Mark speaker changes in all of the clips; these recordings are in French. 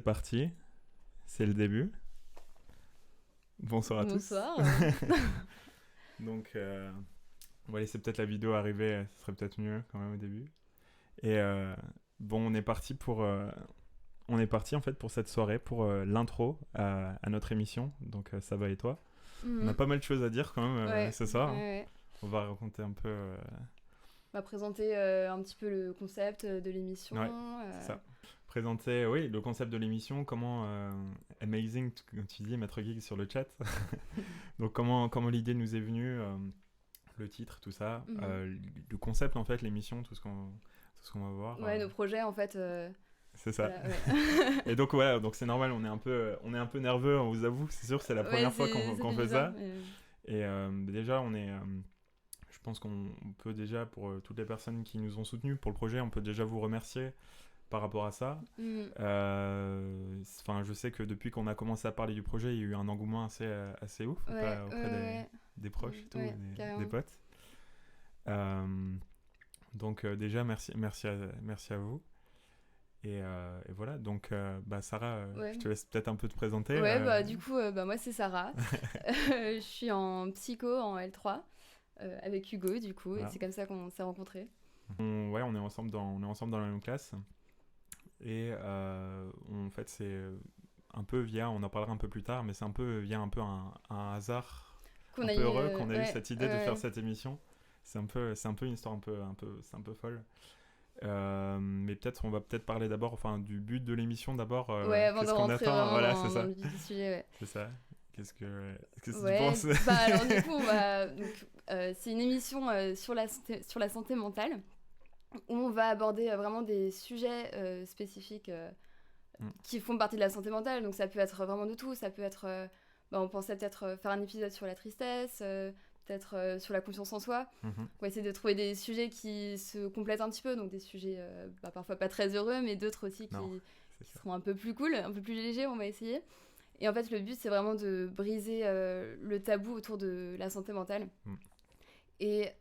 Speaker 1: parti. C'est le début. Bonsoir à tous.
Speaker 2: Bonsoir.
Speaker 1: Donc, on va laisser peut-être la vidéo arriver. Ce serait peut-être mieux quand même au début. Et bon, on est parti en fait pour cette soirée, pour l'intro à notre émission. Donc, ça va et toi? On a pas mal de choses à dire quand même ce soir.
Speaker 2: Ouais.
Speaker 1: On va raconter un peu.
Speaker 2: On va présenter un petit peu le concept de l'émission.
Speaker 1: Ouais, c'est ça. Présenter, oui, le concept de l'émission, comment amazing, comme tu dis, Maître Geek sur le chat. Donc comment l'idée nous est venue, le titre, tout ça, le concept en fait, l'émission, tout ce qu'on va voir.
Speaker 2: Ouais, nos projets en fait.
Speaker 1: C'est ça.
Speaker 2: Voilà, ouais.
Speaker 1: Et donc voilà, donc c'est normal, on est un peu nerveux, on vous avoue, c'est sûr, c'est la première fois qu'on fait ça. Et déjà, je pense qu'on peut déjà, pour toutes les personnes qui nous ont soutenus pour le projet, on peut déjà vous remercier par rapport à ça. Enfin, je sais que depuis qu'on a commencé à parler du projet, il y a eu un engouement assez ouf auprès des proches, et tout, des potes. Donc déjà, merci à vous. Et voilà, donc Sarah, je te laisse peut-être un peu te présenter.
Speaker 2: Ouais, du coup, moi c'est Sarah. Je suis en psycho en L3 avec Hugo, du coup, et c'est comme ça qu'on s'est rencontrés.
Speaker 1: On est ensemble dans la même classe. Et en fait, c'est un peu via, on en parlera un peu plus tard, mais c'est un peu via un hasard un peu heureux qu'on a eu cette idée de faire cette émission. C'est un peu une histoire c'est un peu folle. Mais on va parler d'abord du but de l'émission d'abord.
Speaker 2: Avant
Speaker 1: qu'est-ce
Speaker 2: de
Speaker 1: qu'on
Speaker 2: rentrer
Speaker 1: attend, voilà,
Speaker 2: dans
Speaker 1: c'est ça.
Speaker 2: le vif du sujet.
Speaker 1: C'est ça. Qu'est-ce que tu penses?
Speaker 2: Alors du coup, c'est une émission sur la santé mentale où on va aborder vraiment des sujets spécifiques qui font partie de la santé mentale. Donc ça peut être vraiment de tout. Ça peut être, on pensait peut-être faire un épisode sur la tristesse, peut-être sur la confiance en soi. On va essayer de trouver des sujets qui se complètent un petit peu, donc des sujets parfois pas très heureux, mais d'autres aussi qui seront un peu plus cool, un peu plus légers, on va essayer. Et en fait, le but, c'est vraiment de briser le tabou autour de la santé mentale et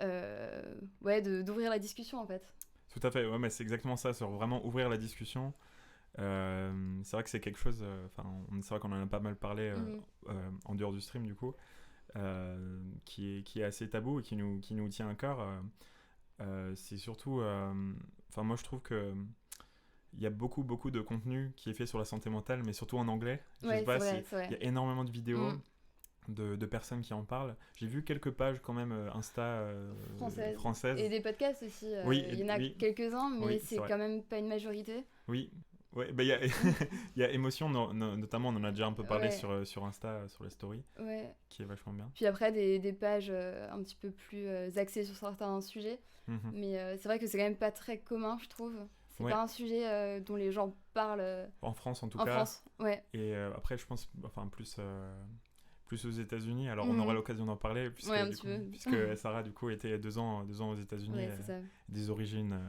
Speaker 2: d'ouvrir la discussion, en fait.
Speaker 1: Tout à fait, mais c'est exactement ça, c'est vraiment ouvrir la discussion. C'est vrai que c'est quelque chose, c'est vrai qu'on en a pas mal parlé en dehors du stream, du coup. Qui est assez tabou et qui nous tient à cœur. C'est surtout moi je trouve que il y a beaucoup de contenu qui est fait sur la santé mentale, mais surtout en anglais. Je sais pas si il y a énormément de vidéos de personnes qui en parlent. J'ai vu quelques pages quand même Insta françaises
Speaker 2: et des podcasts aussi. Il y en a quelques-uns, mais c'est quand même pas une majorité.
Speaker 1: Ouais, il y a Émotion, notamment, on en a déjà un peu parlé sur Insta, sur les stories, qui est vachement bien.
Speaker 2: Puis après, des pages un petit peu plus axées sur certains sujets. Mais c'est vrai que c'est quand même pas très commun, je trouve. C'est pas un sujet dont les gens parlent.
Speaker 1: En France, en tout
Speaker 2: cas.
Speaker 1: En
Speaker 2: France, ouais.
Speaker 1: Et après, je pense, plus aux États-Unis. Alors, on aura l'occasion d'en parler, puisque Sarah, du coup, était 2 ans aux États-Unis, des origines...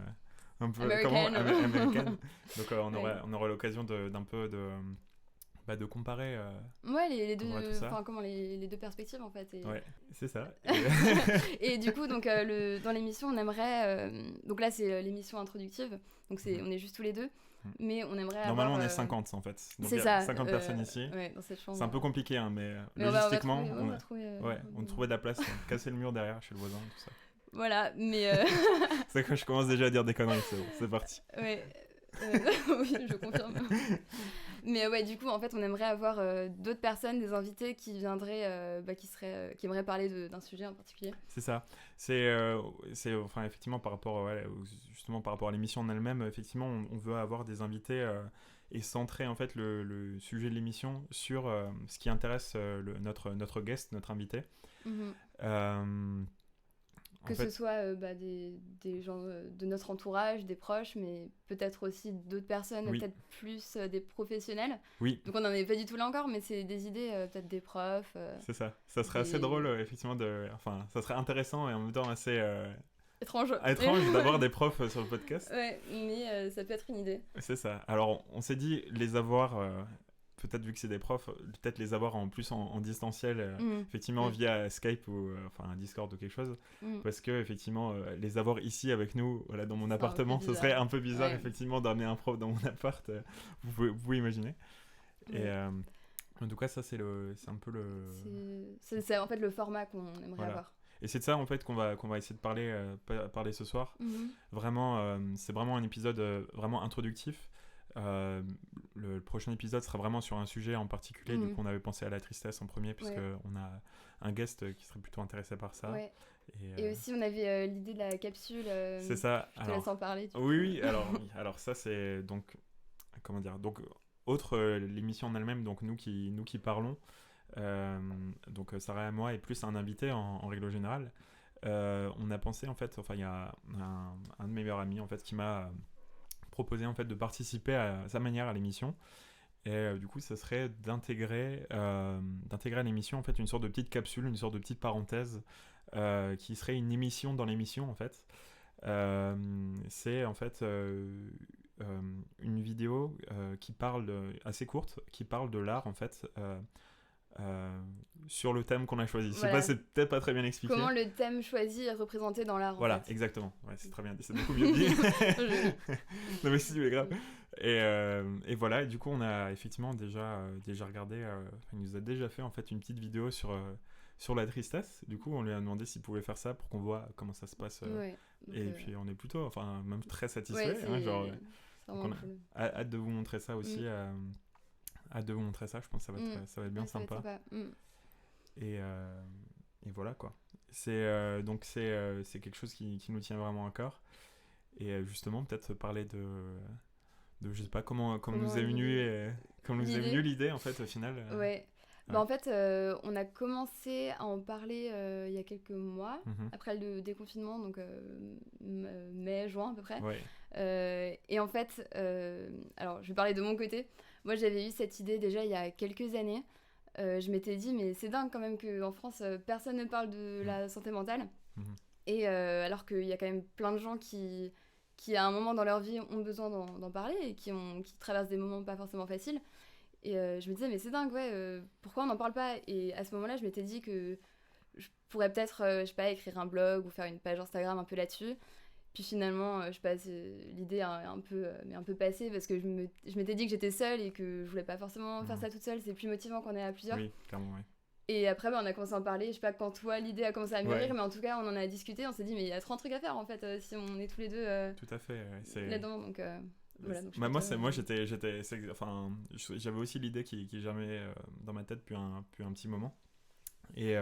Speaker 1: un peu américaine. Donc on aura l'occasion d'un peu de comparer
Speaker 2: les deux perspectives en fait.
Speaker 1: Ouais, c'est ça.
Speaker 2: Et du coup, donc dans l'émission, on aimerait donc là c'est l'émission introductive. Donc on est juste tous les deux, mais on aimerait
Speaker 1: normalement on est 50 en fait. Donc
Speaker 2: c'est
Speaker 1: il y a 50 personnes ici.
Speaker 2: Dans cette chambre.
Speaker 1: C'est un peu compliqué mais logistiquement on trouvait de la place, casser le mur derrière chez le voisin, tout ça.
Speaker 2: Voilà, mais...
Speaker 1: C'est que je commence déjà à dire des conneries, c'est bon, c'est parti.
Speaker 2: Oui, je confirme. Mais du coup, en fait, on aimerait avoir d'autres personnes, des invités qui viendraient, qui aimeraient parler d'un sujet en particulier.
Speaker 1: C'est ça. C'est effectivement, par rapport à l'émission en elle-même, effectivement, on veut avoir des invités et centrer, en fait, le sujet de l'émission sur ce qui intéresse notre guest, notre invité.
Speaker 2: Ce soit des gens de notre entourage, des proches, mais peut-être aussi d'autres personnes, peut-être plus des professionnels.
Speaker 1: Oui.
Speaker 2: Donc on n'en est pas du tout là encore, mais c'est des idées, peut-être des profs.
Speaker 1: C'est ça. Ça serait assez drôle, effectivement, ça serait intéressant et en même temps assez...
Speaker 2: étrange
Speaker 1: d'avoir des profs sur le podcast.
Speaker 2: Ouais, mais ça peut être une idée.
Speaker 1: C'est ça. Alors, on s'est dit les avoir... peut-être vu que c'est des profs, peut-être les avoir en plus en distanciel, effectivement via Skype ou enfin un Discord ou quelque chose, parce que effectivement les avoir ici avec nous, voilà, dans mon appartement, ce serait un peu bizarre effectivement d'amener un prof dans mon appart, vous pouvez imaginer. Et en tout cas, ça c'est un peu
Speaker 2: c'est en fait le format qu'on aimerait avoir.
Speaker 1: Et c'est de ça en fait qu'on va essayer de parler ce soir. Vraiment, c'est vraiment un épisode vraiment introductif. Le prochain épisode sera vraiment sur un sujet en particulier. Du coup, on avait pensé à la tristesse en premier, puisqu'on a un guest qui serait plutôt intéressé par ça.
Speaker 2: Ouais. Et aussi, on avait l'idée de la capsule.
Speaker 1: C'est ça.
Speaker 2: Je te laisse en parler.
Speaker 1: Oui. Alors ça, c'est donc comment dire. Donc outre l'émission en elle-même, donc nous qui parlons. Donc Sarah et moi et plus un invité en règle générale. On a pensé en fait. Enfin, il y a un de mes meilleurs amis en fait qui m'a proposé en fait de participer à sa manière à l'émission. Et du coup, ça serait d'intégrer à l'émission en fait une sorte de petite capsule, une sorte de petite parenthèse qui serait une émission dans l'émission en fait. C'est en fait une vidéo qui parle assez courte, qui parle de l'art en fait. Sur le thème qu'on a choisi. Je sais pas, c'est peut-être pas très bien expliqué.
Speaker 2: Comment le thème choisi est représenté dans l'art.
Speaker 1: Voilà,
Speaker 2: en fait.
Speaker 1: Exactement. Ouais, c'est très bien dit, c'est beaucoup mieux dit. Non mais si, mais grave. Et voilà, et du coup on a effectivement déjà regardé, il nous a déjà fait en fait une petite vidéo sur la tristesse. Du coup on lui a demandé s'il pouvait faire ça pour qu'on voit comment ça se passe. Et puis on est plutôt, enfin même très satisfait. On a hâte de vous montrer ça aussi. Hâte de vous montrer ça, je pense que ça va être bien sympa. Et voilà quoi. C'est quelque chose qui nous tient vraiment à cœur. Et justement, peut-être parler de je sais pas comment nous est venue l'idée en fait au final.
Speaker 2: Bah, en fait, on a commencé à en parler il y a quelques mois, après le déconfinement, donc mai, juin à peu près. Et en fait, alors je vais parler de mon côté. Moi, j'avais eu cette idée déjà il y a quelques années. Je m'étais dit, mais c'est dingue quand même qu'en France, personne ne parle de la santé mentale. Et alors qu'il y a quand même plein de gens qui à un moment dans leur vie, ont besoin d'en parler et qui traversent des moments pas forcément faciles. Et je me disais, mais c'est dingue, pourquoi on n'en parle pas ? Et à ce moment-là, je m'étais dit que je pourrais peut-être, je sais pas, écrire un blog ou faire une page Instagram un peu là-dessus. Puis finalement, je sais pas, l'idée un peu passée parce que je m'étais dit que j'étais seule et que je voulais pas forcément faire ça toute seule. C'est plus motivant quand on est à plusieurs.
Speaker 1: Oui, clairement, oui.
Speaker 2: Et après, on a commencé à en parler. Je sais pas quand toi, l'idée a commencé à mûrir, mais en tout cas, on en a discuté. On s'est dit, mais il y a trop de trucs à faire en fait si on est tous les deux
Speaker 1: tout à fait,
Speaker 2: là-dedans. Donc, voilà, donc
Speaker 1: j'avais aussi l'idée qui germait dans ma tête depuis un petit moment. Et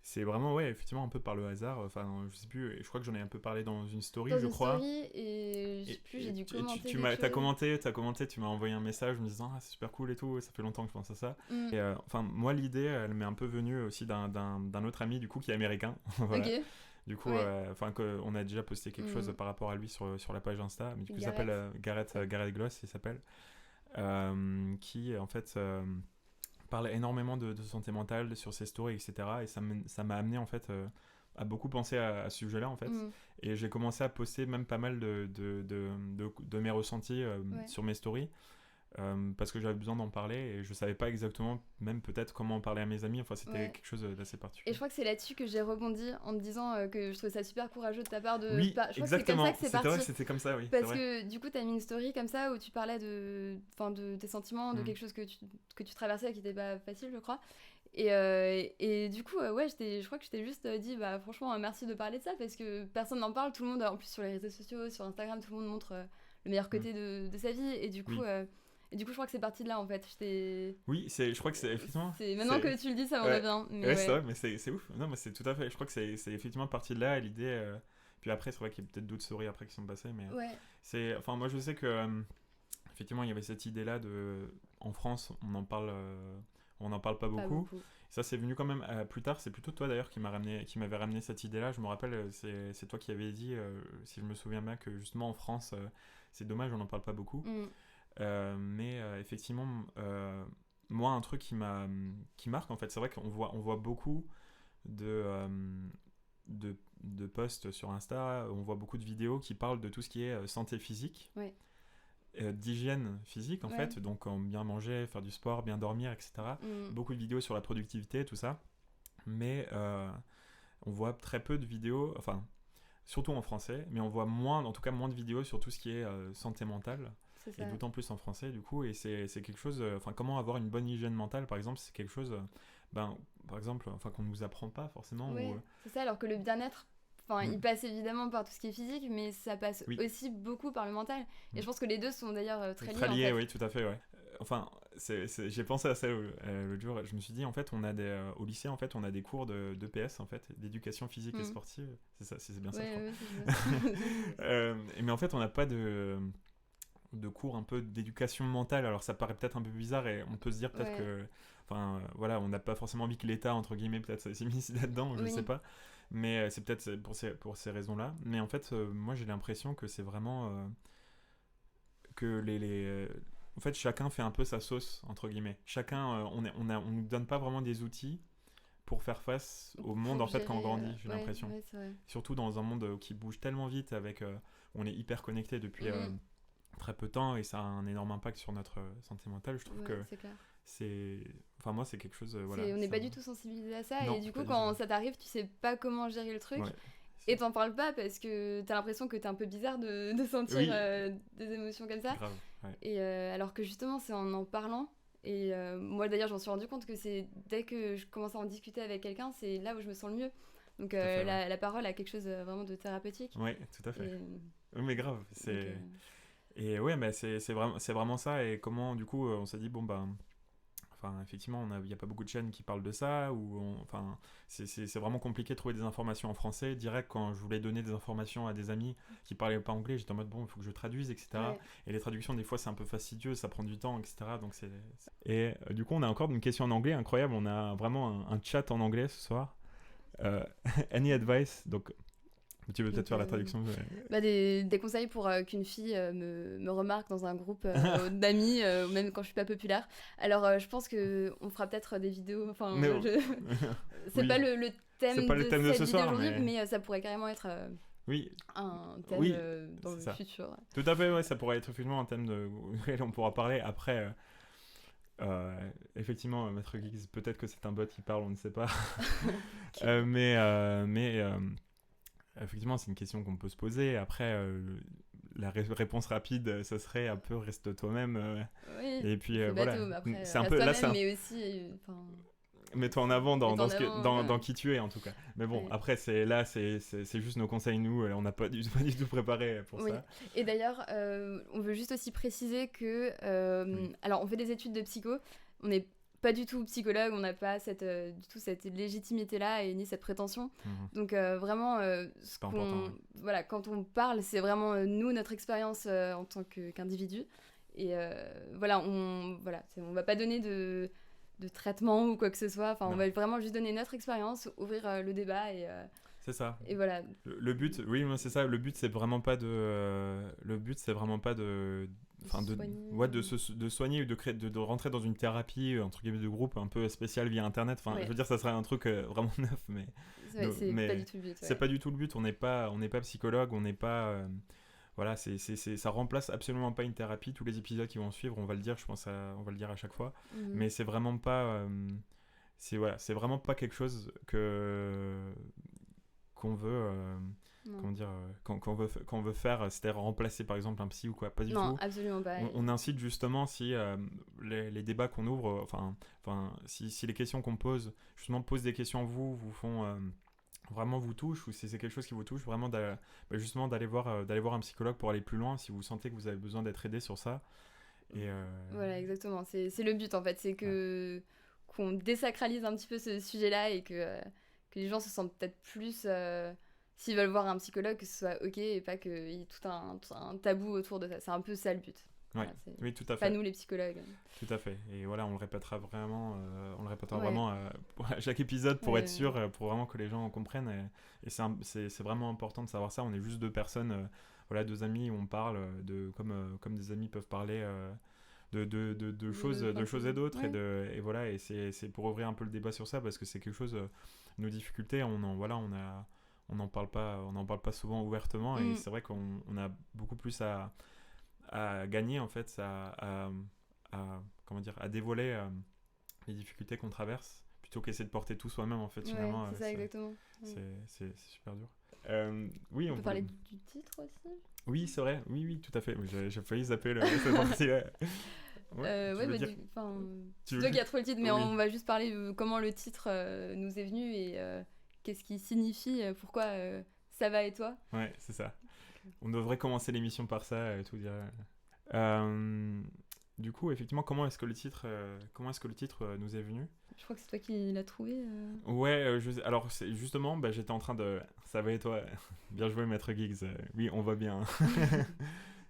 Speaker 1: c'est vraiment, effectivement, un peu par le hasard. Enfin, je sais plus, je crois que j'en ai un peu parlé dans une story, je crois.
Speaker 2: Story, et je sais plus, j'ai dû commenter.
Speaker 1: T'as commenté, tu m'as envoyé un message me disant, c'est super cool et tout, ça fait longtemps que je pense à ça. Et moi, l'idée, elle m'est un peu venue aussi d'un autre ami, du coup, qui est américain. Voilà.
Speaker 2: Ok.
Speaker 1: Du coup, on a déjà posté quelque chose par rapport à lui sur la page Insta. Mais du coup, il s'appelle Gareth Gloss, il s'appelle. Qui, en fait, parle énormément de santé mentale sur ses stories, etc. Et ça m'a amené, en fait, à beaucoup penser à ce sujet-là, en fait. Et j'ai commencé à poster même pas mal de mes ressentis sur mes stories. Parce que j'avais besoin d'en parler et je savais pas exactement même peut-être comment en parler à mes amis, enfin c'était quelque chose d'assez particulier.
Speaker 2: Et je crois que c'est là-dessus que j'ai rebondi en te disant que je trouvais ça super courageux de ta part de...
Speaker 1: Oui, exactement,
Speaker 2: c'est comme ça que
Speaker 1: c'était comme ça, oui.
Speaker 2: Parce que du coup t'as mis une story comme ça où tu parlais de tes sentiments, de quelque chose que tu traversais et qui était pas facile je crois. Et du coup je crois que je t'ai juste dit bah franchement merci de parler de ça parce que personne n'en parle, tout le monde en plus sur les réseaux sociaux, sur Instagram, tout le monde montre le meilleur côté de sa vie et du coup... Et du coup, je crois que c'est parti de là, en fait.
Speaker 1: Oui, je crois que c'est effectivement...
Speaker 2: Maintenant que tu le dis, ça me revient.
Speaker 1: C'est vrai, mais c'est ouf. Non, mais c'est tout à fait... Je crois que c'est effectivement parti de là, l'idée... Puis après, c'est vrai qu'il y a peut-être d'autres stories après qui sont passées, mais... C'est... Enfin, moi, je sais que... effectivement, il y avait cette idée-là de... En France, on n'en parle pas beaucoup. Ça, c'est venu quand même plus tard. C'est plutôt toi, d'ailleurs, qui m'avait ramené cette idée-là. Je me rappelle, c'est toi qui avais dit, si je me souviens bien, que justement, en France, c'est dommage, on n'en parle pas beaucoup. Mais effectivement moi un truc qui marque en fait, c'est vrai qu'on voit beaucoup de posts sur Insta, on voit beaucoup de vidéos qui parlent de tout ce qui est santé physique. d'hygiène physique en fait, donc bien manger, faire du sport, bien dormir, etc. Beaucoup de vidéos sur la productivité, tout ça, mais on voit très peu de vidéos, enfin surtout en français, mais on voit moins de vidéos sur tout ce qui est santé mentale, et d'autant plus en français du coup, et c'est quelque chose, comment avoir une bonne hygiène mentale par exemple, c'est quelque chose par exemple, qu'on nous apprend pas forcément.
Speaker 2: C'est ça, alors que le bien-être, il passe évidemment par tout ce qui est physique, mais ça passe aussi beaucoup par le mental. Et je pense que les deux sont d'ailleurs très liés.
Speaker 1: Très liés, en fait. Oui, tout à fait, ouais. J'ai pensé à ça l'autre jour. Je me suis dit, en fait, au lycée, en fait, on a des cours d'EPS, en fait, d'éducation physique et sportive. C'est ça, c'est bien ça, je crois. Mais en fait, on n'a pas de cours un peu d'éducation mentale. Alors, ça paraît peut-être un peu bizarre et on peut se dire peut-être que... on n'a pas forcément envie que l'État, entre guillemets, peut-être s'est mis là-dedans, je ne sais pas. Mais c'est peut-être pour ces raisons-là. Mais en fait, moi, j'ai l'impression que c'est vraiment... que en fait, chacun fait un peu sa sauce, entre guillemets. Chacun, on nous donne pas vraiment des outils pour faire face au monde, en fait, quand on grandit, j'ai l'impression. Surtout dans un monde qui bouge tellement vite, on est hyper connecté depuis très peu de temps, et ça a un énorme impact sur notre santé mentale. Je trouve que moi, c'est quelque chose...
Speaker 2: on n'est pas du tout sensibilisé à ça, et du coup, quand ça t'arrive, tu sais pas comment gérer le truc. Et t'en parles pas parce que t'as l'impression que t'es un peu bizarre de sentir des émotions comme ça.
Speaker 1: Grave,
Speaker 2: et alors que justement, c'est en parlant. Et moi d'ailleurs, j'en suis rendu compte que c'est dès que je commence à en discuter avec quelqu'un, c'est là où je me sens le mieux. Donc la parole a quelque chose vraiment de thérapeutique.
Speaker 1: Oui, tout à fait. Oui, mais grave. Et ouais, mais c'est vraiment ça. Et comment, du coup, on s'est dit, effectivement, il n'y a pas beaucoup de chaînes qui parlent de ça, c'est vraiment compliqué de trouver des informations en français. Direct, quand je voulais donner des informations à des amis qui parlaient pas anglais, j'étais en mode, il faut que je traduise, etc. Et les traductions, des fois, c'est un peu fastidieux, ça prend du temps, etc. Donc Et du coup, on a encore une question en anglais incroyable. On a vraiment un chat en anglais ce soir. Any advice? Donc, tu veux peut-être faire la traduction
Speaker 2: des conseils pour qu'une fille me remarque dans un groupe d'amis, même quand je suis pas populaire. Alors, je pense qu'on fera peut-être des vidéos. C'est pas le thème de ce soir, mais ça pourrait carrément être un thème dans le futur.
Speaker 1: Tout à fait, ça pourrait être effectivement un thème auquel on pourra parler après. Effectivement, Maître Giggs, peut-être que c'est un bot qui parle, on ne sait pas. Mais effectivement, c'est une question qu'on peut se poser. Après, la réponse rapide, ça serait un peu reste toi-même.
Speaker 2: Et puis voilà. Après, c'est un peu là, mais aussi.
Speaker 1: Mets-toi en avant dans qui tu es, en tout cas. Mais bon, après, c'est juste nos conseils, nous. On n'a pas du tout préparé pour ça.
Speaker 2: Et d'ailleurs, on veut juste aussi préciser que... Alors, on fait des études de psycho. On n'est pas du tout psychologue, on n'a pas du tout cette légitimité-là et ni cette prétention. Donc vraiment, quand on parle, c'est vraiment nous, notre expérience en tant qu'individu. Et on va pas donner de traitement ou quoi que ce soit. On va vraiment juste donner notre expérience, ouvrir le débat
Speaker 1: c'est ça.
Speaker 2: Et voilà.
Speaker 1: Le but, c'est ça. Le but, c'est vraiment pas de soigner ou de rentrer dans une thérapie entre guillemets de groupe un peu spéciale via internet. Je veux dire, ça serait un truc vraiment neuf, mais
Speaker 2: pas du tout le but.
Speaker 1: C'est pas du tout le but. On n'est pas psychologue, on n'est pas ça remplace absolument pas une thérapie. Tous les épisodes qui vont suivre, on va le dire, je pense on va le dire à chaque fois, mais c'est vraiment pas c'est vraiment pas quelque chose qu'on veut qu'on veut faire, c'est-à-dire remplacer par exemple un psy ou quoi, pas du tout.
Speaker 2: Non, absolument pas.
Speaker 1: On incite justement, si les débats qu'on ouvre, si les questions qu'on pose, justement pose des questions vous font vraiment vous touche, ou si c'est quelque chose qui vous touche, vraiment justement d'aller voir un psychologue pour aller plus loin si vous sentez que vous avez besoin d'être aidé sur ça. Et
Speaker 2: voilà, exactement, c'est le but en fait, c'est qu'on désacralise un petit peu ce sujet-là et que les gens se sentent peut-être plus s'ils veulent voir un psychologue, que ce soit ok et pas qu'il y ait tout un tabou autour de ça. C'est un peu ça le but.
Speaker 1: Oui, tout à fait.
Speaker 2: Pas nous les psychologues.
Speaker 1: Tout à fait. Et voilà, on le répétera vraiment, à chaque épisode pour être sûr, pour vraiment que les gens comprennent. Et c'est vraiment important de savoir ça. On est juste deux personnes, deux amis, où on parle comme des amis peuvent parler de choses et d'autres. Et voilà, et c'est pour ouvrir un peu le débat sur ça, parce que c'est quelque chose, nos difficultés, on n'en parle pas souvent ouvertement, et c'est vrai qu'on a beaucoup plus à à gagner en fait, comment dire, à dévoiler les difficultés qu'on traverse plutôt qu'essayer de porter tout soi-même en fait, finalement.
Speaker 2: C'est ça, exactement.
Speaker 1: C'est super dur. Oui,
Speaker 2: on peut parler du titre aussi.
Speaker 1: Oui, c'est vrai. Oui, tout à fait. J'ai failli zapper cette partie.
Speaker 2: C'est toi qui as trouvé le titre, mais on va juste parler de comment le titre nous est venu et qu'est-ce qu'il signifie, pourquoi ça va et toi.
Speaker 1: Ouais, c'est ça. On devrait commencer l'émission par ça et tout dire. Du coup, effectivement, comment est-ce que le titre nous est venu ?
Speaker 2: Je crois que c'est toi qui l'as trouvé.
Speaker 1: Ouais, alors justement, j'étais en train de... Ça va et toi ? Bien joué, Maître Giggs. Oui, on va bien.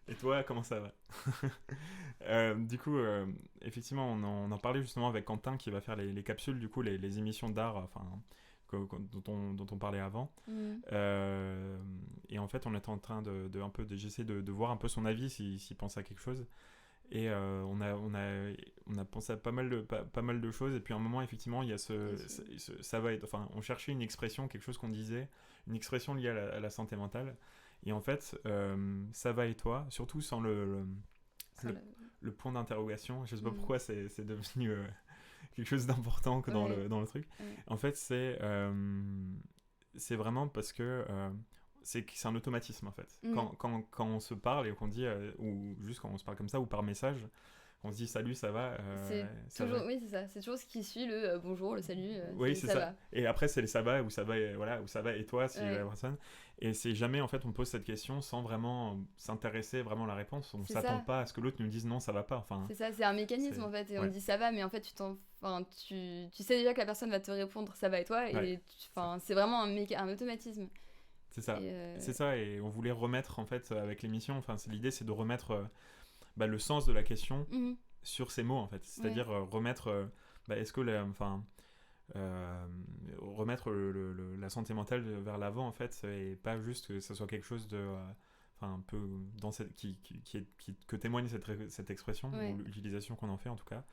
Speaker 1: Et toi, comment ça va ? Du coup, effectivement, on en parlait justement avec Quentin qui va faire les capsules, du coup, les émissions d'art, dont on parlait avant. Et en fait, on était en train j'essaie de voir un peu son avis s'il pense à quelque chose. Et on a pensé à pas mal de choses. Et puis à un moment, effectivement, il y a ça va être... Enfin, on cherchait une expression, quelque chose qu'on disait, une expression liée à la santé mentale. Et en fait, ça va et toi, surtout sans le point d'interrogation. Je sais pas pourquoi c'est devenu quelque chose d'important que dans le truc. En fait, c'est vraiment parce que c'est un automatisme en fait. Quand on se parle et qu'on dit, ou juste quand on se parle comme ça, ou par message, on se dit salut, ça va.
Speaker 2: Oui, c'est ça. C'est toujours ce qui suit le bonjour, le salut.
Speaker 1: Oui, c'est ça. Va. Et après, c'est les ça va, ou ça va, ou ça va et toi, si la personne. Et c'est jamais, en fait, on pose cette question sans vraiment s'intéresser vraiment à la réponse. On s'attend pas à ce que l'autre nous dise non, ça va pas. Enfin,
Speaker 2: c'est ça, c'est un mécanisme en fait. Et on dit ça va, mais en fait, tu sais déjà que la personne va te répondre ça va et toi. Et c'est vraiment un automatisme.
Speaker 1: C'est ça. C'est ça. Et on voulait remettre, en fait, avec l'émission, l'idée, c'est de remettre le sens de la question sur ces mots, en fait. C'est-à-dire remettre, est-ce que remettre la santé mentale vers l'avant, en fait, et pas juste que ça soit quelque chose de un peu dans que témoigne cette expression, ou l'utilisation qu'on en fait en tout cas.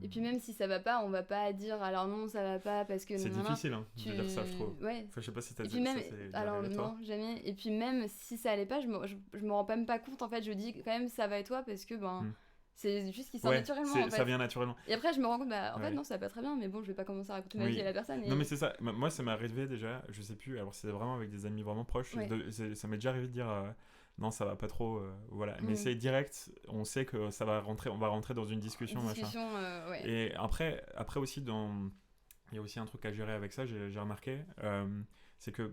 Speaker 2: Et puis même si ça va pas, on va pas dire alors non, ça va pas parce que...
Speaker 1: C'est difficile de dire ça, je trouve.
Speaker 2: Ouais.
Speaker 1: Enfin, je sais pas si t'as
Speaker 2: dit ça, alors non, jamais. Et puis même si ça allait pas, je me rends même pas compte, en fait, je dis quand même ça va et toi parce que c'est juste qu'il sort naturellement, en fait.
Speaker 1: Ça vient naturellement.
Speaker 2: Et après, je me rends compte, en fait, non, ça va pas très bien, mais bon, je vais pas commencer à raconter ma vie à la personne.
Speaker 1: Non, mais c'est ça. Moi, ça m'est arrivé déjà, je sais plus, alors c'est vraiment avec des amis vraiment proches, ça m'est déjà arrivé de dire non, ça va pas trop, voilà. Mais c'est direct, on sait que on va rentrer dans une discussion, machin. Et après aussi, il y a aussi un truc à gérer avec ça, j'ai remarqué, c'est que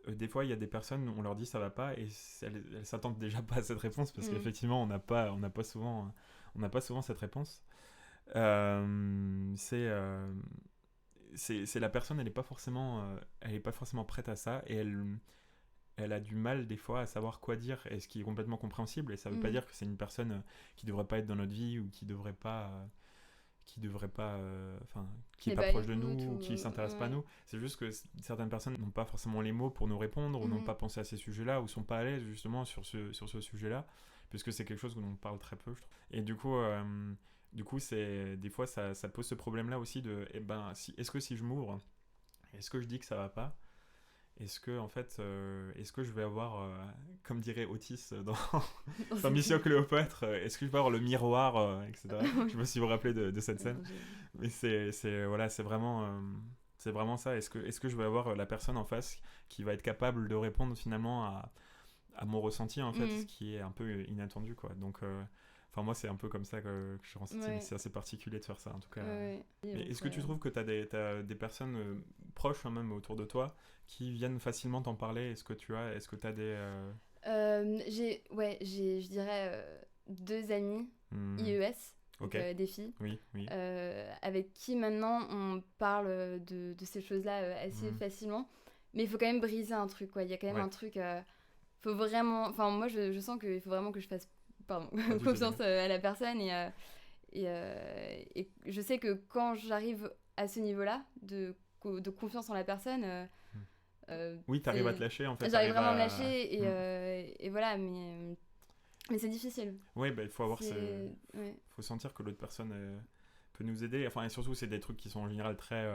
Speaker 1: des fois, il y a des personnes, on leur dit ça va pas, et elles s'attendent déjà pas à cette réponse, parce qu'effectivement, on n'a pas souvent cette réponse. C'est la personne, elle est pas forcément prête à ça, et elle a du mal des fois à savoir quoi dire, et ce qui est complètement compréhensible. Et ça veut pas dire que c'est une personne qui devrait pas être dans notre vie, ou qui est pas proche de nous, ou qui s'intéresse pas à nous. C'est juste que certaines personnes n'ont pas forcément les mots pour nous répondre, ou n'ont pas pensé à ces sujets-là, ou sont pas à l'aise justement sur ce sujet-là, puisque c'est quelque chose dont on parle très peu, je trouve. Et du coup, c'est des fois ça pose ce problème-là aussi de est-ce que si je m'ouvre, est-ce que je dis que ça va pas, est-ce que en fait est-ce que je vais avoir comme dirait Otis dans Mission Cléopâtre, est-ce que je vais avoir le miroir, etc. Je me suis rappelé de cette scène. Mais c'est vraiment ça. Est-ce que je vais avoir la personne en face qui va être capable de répondre finalement à mon ressenti, en fait, ce qui est un peu inattendu, quoi. Donc moi, c'est un peu comme ça que je ressens. C'est assez particulier de faire ça, en tout cas. Mais est-ce que tu trouves que t'as des personnes proches, hein, même autour de toi, qui viennent facilement t'en parler ? Est-ce que t'as des...
Speaker 2: je dirais 2 amis IES, donc, des filles, avec qui maintenant on parle de ces choses-là assez facilement. Mais il faut quand même briser un truc, quoi. Il y a quand même un truc... faut vraiment... Enfin, moi, je sens qu'il faut vraiment que je fasse confiance à la personne. Et je sais que quand j'arrive à ce niveau-là de confiance en la personne...
Speaker 1: t'arrives à te lâcher, en fait.
Speaker 2: J'arrive vraiment à me lâcher, et voilà, mais c'est difficile.
Speaker 1: Oui, il faut avoir faut sentir que l'autre personne peut nous aider. Enfin, et surtout, c'est des trucs qui sont en général très...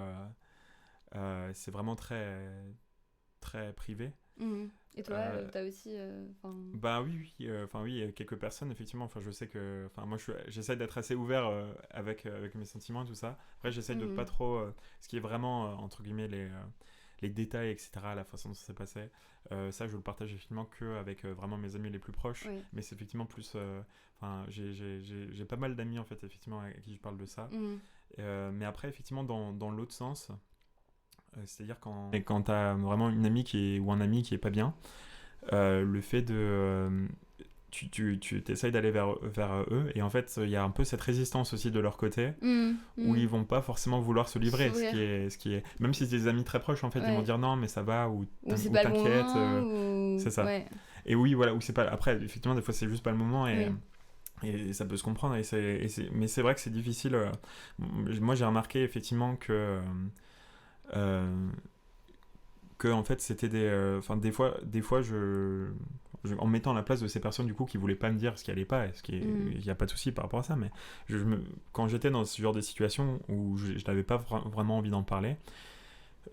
Speaker 1: c'est vraiment très, très privé.
Speaker 2: Et toi, t'as aussi...
Speaker 1: Bah oui, oui, il y a quelques personnes, effectivement. Enfin, je sais que... Enfin, moi, j'essaie d'être assez ouvert avec mes sentiments et tout ça. Après, j'essaie de pas trop... ce qui est vraiment, entre guillemets, les détails, etc., la façon dont ça s'est passé. Ça, je le partage effectivement qu'avec vraiment mes amis les plus proches.
Speaker 2: Oui.
Speaker 1: Mais c'est effectivement plus... Enfin, j'ai pas mal d'amis, en fait, effectivement, à qui je parle de ça. Mais après, effectivement, dans l'autre sens... c'est-à-dire quand t'as vraiment une amie ou un ami qui est pas bien, le fait de... tu t'essayes d'aller vers eux, et en fait, il y a un peu cette résistance aussi de leur côté, où ils vont pas forcément vouloir se livrer, ce qui est... Même si c'est des amis très proches, en fait, ils vont dire non, mais ça va, ou t'inquiète, c'est ça. Ouais. Et oui, voilà, ou c'est pas... Après, effectivement, des fois, c'est juste pas le moment, et ça peut se comprendre, mais c'est vrai que c'est difficile. Moi, j'ai remarqué, effectivement, que en fait c'était des fois en mettant à la place de ces personnes du coup qui voulaient pas me dire ce qui allait pas, il y a pas de souci par rapport à ça, mais quand j'étais dans ce genre de situation où je n'avais pas vraiment envie d'en parler,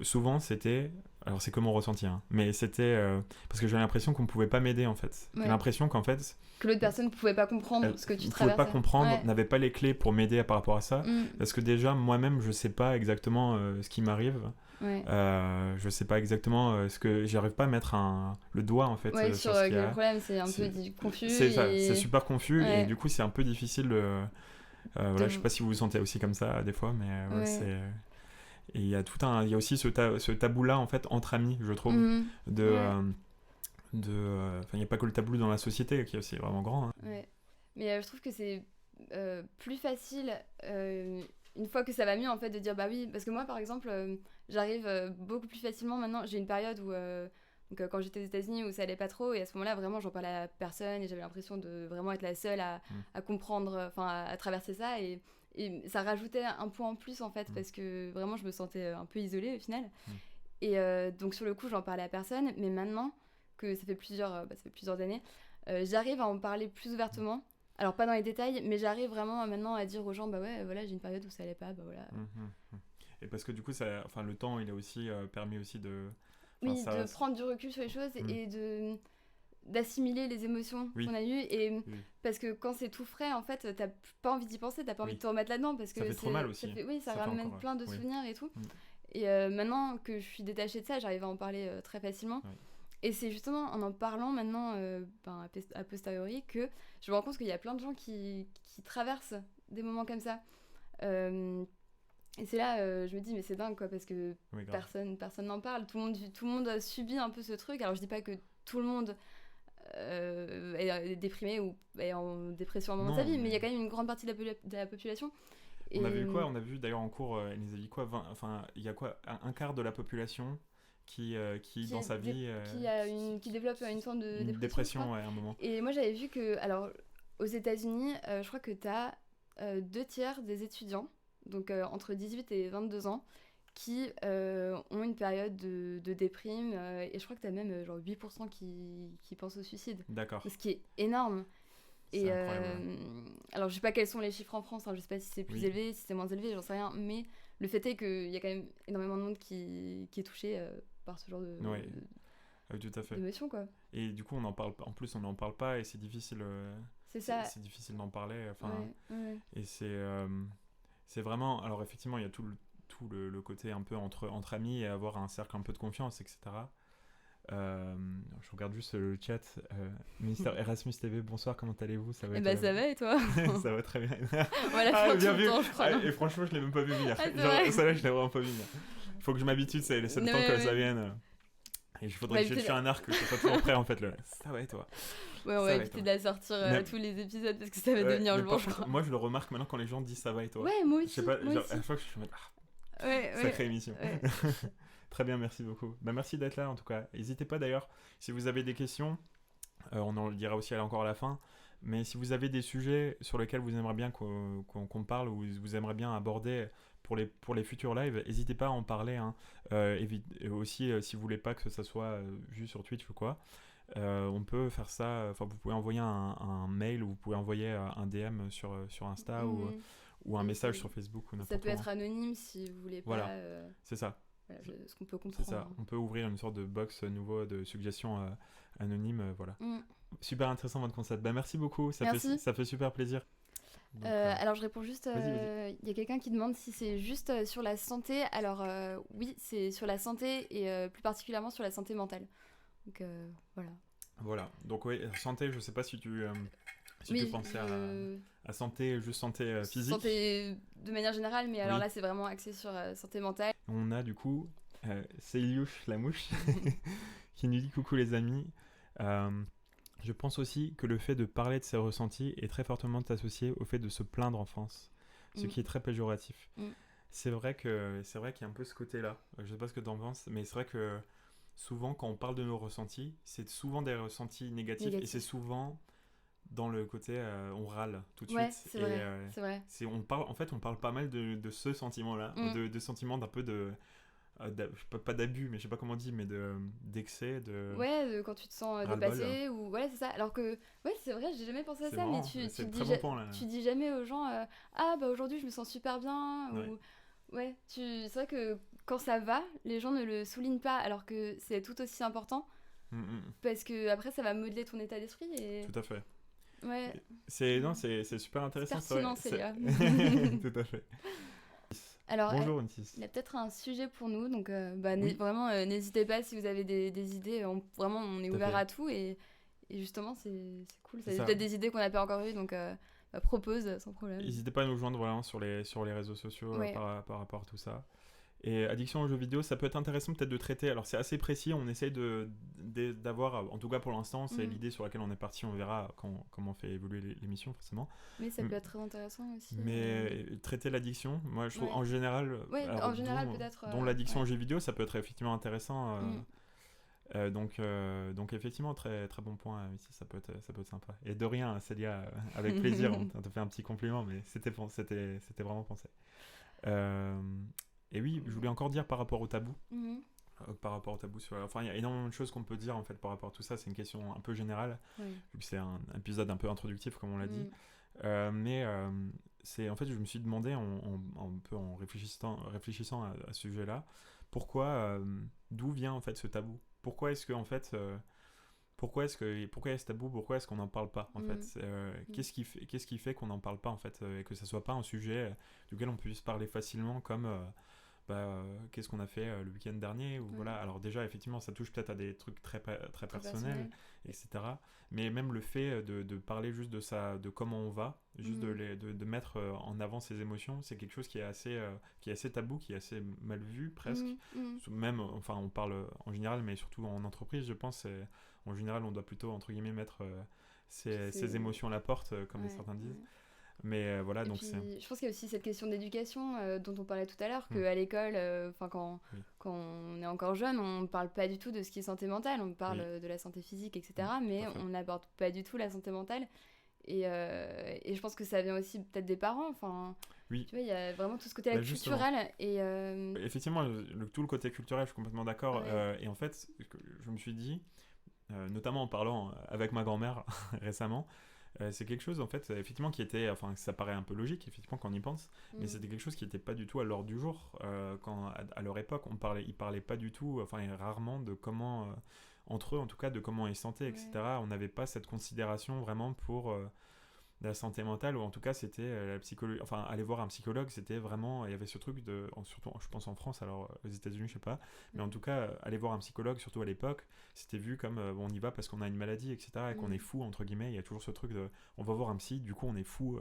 Speaker 1: souvent c'était, alors c'est que mon ressenti, hein, mais c'était parce que j'avais l'impression qu'on pouvait pas m'aider en fait. J'ai l'impression qu'en fait
Speaker 2: que l'autre personne ne pouvait pas comprendre ce que tu traversais.
Speaker 1: Ne pouvait pas comprendre, n'avait pas les clés pour m'aider par rapport à ça, parce que déjà moi-même je sais pas exactement ce qui m'arrive. Je sais pas exactement ce que j'arrive pas à mettre le doigt en fait
Speaker 2: sur ce le problème, c'est un peu confus,
Speaker 1: c'est super confus, et du coup c'est un peu difficile voilà, je sais pas si vous vous sentez aussi comme ça des fois, mais c'est... Et il y a aussi ce tabou là en fait entre amis, je trouve, il n'y a pas que le tabou dans la société qui est aussi vraiment grand, hein.
Speaker 2: Mais je trouve que c'est plus facile une fois que ça va mieux en fait de dire bah oui, parce que moi par exemple j'arrive beaucoup plus facilement maintenant. J'ai une période où quand j'étais aux États-Unis où ça allait pas trop, et à ce moment-là vraiment j'en parlais à personne et j'avais l'impression de vraiment être la seule à comprendre, enfin à traverser ça, et ça rajoutait un point en plus en fait, parce que vraiment je me sentais un peu isolée au final. Et donc sur le coup j'en parlais à personne, mais maintenant que ça fait plusieurs années, j'arrive à en parler plus ouvertement. Alors pas dans les détails, mais j'arrive vraiment maintenant à dire aux gens bah ouais, voilà, j'ai une période où ça allait pas, bah voilà.
Speaker 1: Et parce que du coup le temps il a aussi permis aussi de
Speaker 2: prendre du recul sur les choses et d'assimiler les émotions qu'on a eues, et parce que quand c'est tout frais en fait t'as pas envie d'y penser, t'as pas envie de te remettre là-dedans, parce que
Speaker 1: ça fait trop mal aussi,
Speaker 2: ça ramène plein de souvenirs et tout. Et maintenant que je suis détachée de ça, j'arrive à en parler très facilement. Et c'est justement en parlant maintenant a posteriori que je me rends compte qu'il y a plein de gens qui traversent des moments comme ça. Et c'est là, je me dis, mais c'est dingue, quoi, parce que personne n'en parle. Tout le monde subit un peu ce truc. Alors je dis pas que tout le monde est déprimé ou est en dépression à un moment de sa vie, mais il y a quand même une grande partie de la population.
Speaker 1: On a vu quoi ? On a vu d'ailleurs en cours, elle nous a dit quoi ? Il y a quoi ? Un quart de la population qui dans sa vie
Speaker 2: qui développe une forme de
Speaker 1: dépression à un moment.
Speaker 2: Et moi j'avais vu que, alors aux États-Unis, je crois que t'as 2/3 des étudiants, donc entre 18 et 22 ans, qui ont une période de déprime, et je crois que t'as même genre 8% qui pensent au suicide.
Speaker 1: D'accord.
Speaker 2: Ce qui est énorme.
Speaker 1: C'est incroyable.
Speaker 2: Alors je sais pas quels sont les chiffres en France, hein, je sais pas si c'est plus élevé, si c'est moins élevé, j'en sais rien, mais le fait est qu'il y a quand même énormément de monde qui est touché par ce genre
Speaker 1: tout à fait.
Speaker 2: d'émotion, quoi.
Speaker 1: Et du coup on n'en parle pas, et c'est difficile c'est difficile d'en parler, et c'est vraiment, alors effectivement il y a tout le côté un peu entre amis, et avoir un cercle un peu de confiance, etc. Je regarde juste le chat. Ministère Erasmus TV, bonsoir, comment allez-vous ? Ça va,
Speaker 2: ça va, et toi ?
Speaker 1: Ça va très bien.
Speaker 2: Voilà,
Speaker 1: bien vu.
Speaker 2: Temps, je crois,
Speaker 1: et franchement, je l'ai même pas vu venir. Celle-là, je l'ai vraiment pas vu venir. Il faut que je m'habitue, c'est le temps que ça vienne. Et il faudrait que je fasse un arc, que je sois toujours prêt en fait. Ça va, et toi ?
Speaker 2: Ouais, on va éviter de la sortir tous les épisodes, parce que ça va devenir lourd, je crois.
Speaker 1: Moi, je le remarque maintenant quand les gens disent ça va, et toi ?
Speaker 2: Ouais, moi aussi.
Speaker 1: Je sais pas, à chaque fois que je suis en mode sacrée émission. Très bien, merci beaucoup. Merci d'être là en tout cas. N'hésitez pas d'ailleurs, si vous avez des questions, on en le dira aussi encore à la fin, mais si vous avez des sujets sur lesquels vous aimeriez bien qu'on parle, ou vous aimeriez bien aborder pour les futurs lives, n'hésitez pas à en parler, hein. Aussi, si vous voulez pas que ça soit juste sur Twitch ou quoi, on peut faire ça, vous pouvez envoyer un mail, ou vous pouvez envoyer un DM sur Insta, ou un message sur Facebook, ou n'importe
Speaker 2: ça peut être anonyme si vous voulez pas.
Speaker 1: Voilà, c'est ça.
Speaker 2: voilà, ce qu'on peut comprendre.
Speaker 1: C'est ça, on peut ouvrir une sorte de box nouveau de suggestions anonymes, voilà. Super intéressant votre concept. Merci beaucoup, ça fait super plaisir.
Speaker 2: Donc, alors je réponds juste, y a quelqu'un qui demande si c'est juste sur la santé. Alors oui, c'est sur la santé et plus particulièrement sur la santé mentale. Donc voilà.
Speaker 1: Voilà, donc oui, santé, je sais pas si tu pensais à santé, juste santé physique.
Speaker 2: Santé de manière générale, mais alors là c'est vraiment axé sur santé mentale.
Speaker 1: On a du coup Seiliouche la mouche qui nous dit coucou les amis. Je pense aussi que le fait de parler de ses ressentis est très fortement associé au fait de se plaindre en France, ce qui est très péjoratif. C'est vrai qu'il y a un peu ce côté-là. Je sais pas ce que tu en penses, mais c'est vrai que souvent, quand on parle de nos ressentis, c'est souvent des ressentis négatifs. Et c'est souvent dans le côté on râle tout de suite.
Speaker 2: C'est vrai.
Speaker 1: On parle pas mal de ce sentiment-là, de sentiments d'un peu de... pas d'abus, mais je sais pas comment on dit, mais d'excès,
Speaker 2: Ouais, quand tu te sens dépassé, ou... Ouais, c'est ça. Alors que, ouais, c'est vrai, j'ai jamais pensé à ça,
Speaker 1: marrant,
Speaker 2: mais tu dis jamais aux gens ah, bah aujourd'hui je me sens super bien, ou... Ouais, c'est vrai que quand ça va, les gens ne le soulignent pas, alors que c'est tout aussi important, parce que après ça va modeler ton état d'esprit.
Speaker 1: Tout à fait.
Speaker 2: Ouais.
Speaker 1: C'est super intéressant.
Speaker 2: C'est pertinent, c'est là.
Speaker 1: Tout à fait.
Speaker 2: Alors,
Speaker 1: bonjour Untis.
Speaker 2: Il y a peut-être un sujet pour nous, donc vraiment n'hésitez pas si vous avez des idées, vraiment on est ouvert à tout, et justement c'est cool, ça peut-être des idées qu'on n'a pas encore eues, donc propose sans problème.
Speaker 1: N'hésitez pas à nous joindre vraiment sur les réseaux sociaux par rapport à tout ça. Et addiction aux jeux vidéo, ça peut être intéressant peut-être de traiter. Alors c'est assez précis, on essaye d'avoir, en tout cas pour l'instant, c'est l'idée sur laquelle on est parti, on verra comment on fait évoluer l'émission forcément.
Speaker 2: Mais ça peut être très intéressant aussi.
Speaker 1: Mais traiter l'addiction, moi je trouve en général,
Speaker 2: en général peut-être.
Speaker 1: Dont l'addiction aux jeux vidéo, ça peut être effectivement intéressant. Donc effectivement, très, très bon point ici, ça peut être sympa. Et de rien, Célia, avec plaisir, on te fait un petit compliment, mais c'était vraiment pensé. Et oui, je voulais encore dire par rapport au tabou. Par rapport au tabou il y a énormément de choses qu'on peut dire en fait par rapport à tout ça. C'est une question un peu générale, vu que c'est un épisode un peu introductif comme on l'a dit. Mais en fait, je me suis demandé un peu en réfléchissant à ce sujet-là, d'où vient en fait ce tabou. Pourquoi est-ce que en fait pourquoi il y a ce tabou, pourquoi est-ce qu'on n'en parle pas en fait, qu'est-ce qui fait qu'on n'en parle pas en fait, et que ça soit pas un sujet duquel on puisse parler facilement, comme qu'est-ce qu'on a fait le week-end dernier, ou voilà. Alors déjà effectivement ça touche peut-être à des trucs très personnels, etc. Mais même le fait de parler juste de ça, de comment on va, juste de mettre en avant ses émotions, c'est quelque chose qui est assez tabou, qui est assez mal vu presque. Même, enfin on parle en général, mais surtout en entreprise, je pense, en général on doit plutôt entre guillemets mettre ses émotions à la porte, comme certains disent. Mais voilà, donc
Speaker 2: je pense qu'il y a aussi cette question d'éducation dont on parlait tout à l'heure, qu'à l'école, quand on est encore jeune, on ne parle pas du tout de ce qui est santé mentale, on parle de la santé physique, etc. Mais on n'aborde pas du tout la santé mentale. Et je pense que ça vient aussi peut-être des parents. Tu vois, il y a vraiment tout ce côté culturel. Et
Speaker 1: effectivement, tout le côté culturel, je suis complètement d'accord. Et en fait, je me suis dit, notamment en parlant avec ma grand-mère récemment, c'est quelque chose en fait effectivement qui était, enfin ça paraît un peu logique effectivement quand on y pense, mais c'était quelque chose qui n'était pas du tout à l'ordre du jour quand à leur époque ils parlaient pas du tout, enfin rarement de comment entre eux en tout cas, de comment ils se sentaient, etc. On n'avait pas cette considération vraiment pour la santé mentale, ou en tout cas c'était la psychologie, enfin aller voir un psychologue, c'était vraiment, il y avait ce truc surtout je pense en France, alors aux États-Unis je sais pas, mais en tout cas aller voir un psychologue, surtout à l'époque, c'était vu comme on y va parce qu'on a une maladie, etc. et qu'on est fou entre guillemets. Il y a toujours ce truc de on va voir un psy, du coup on est fou,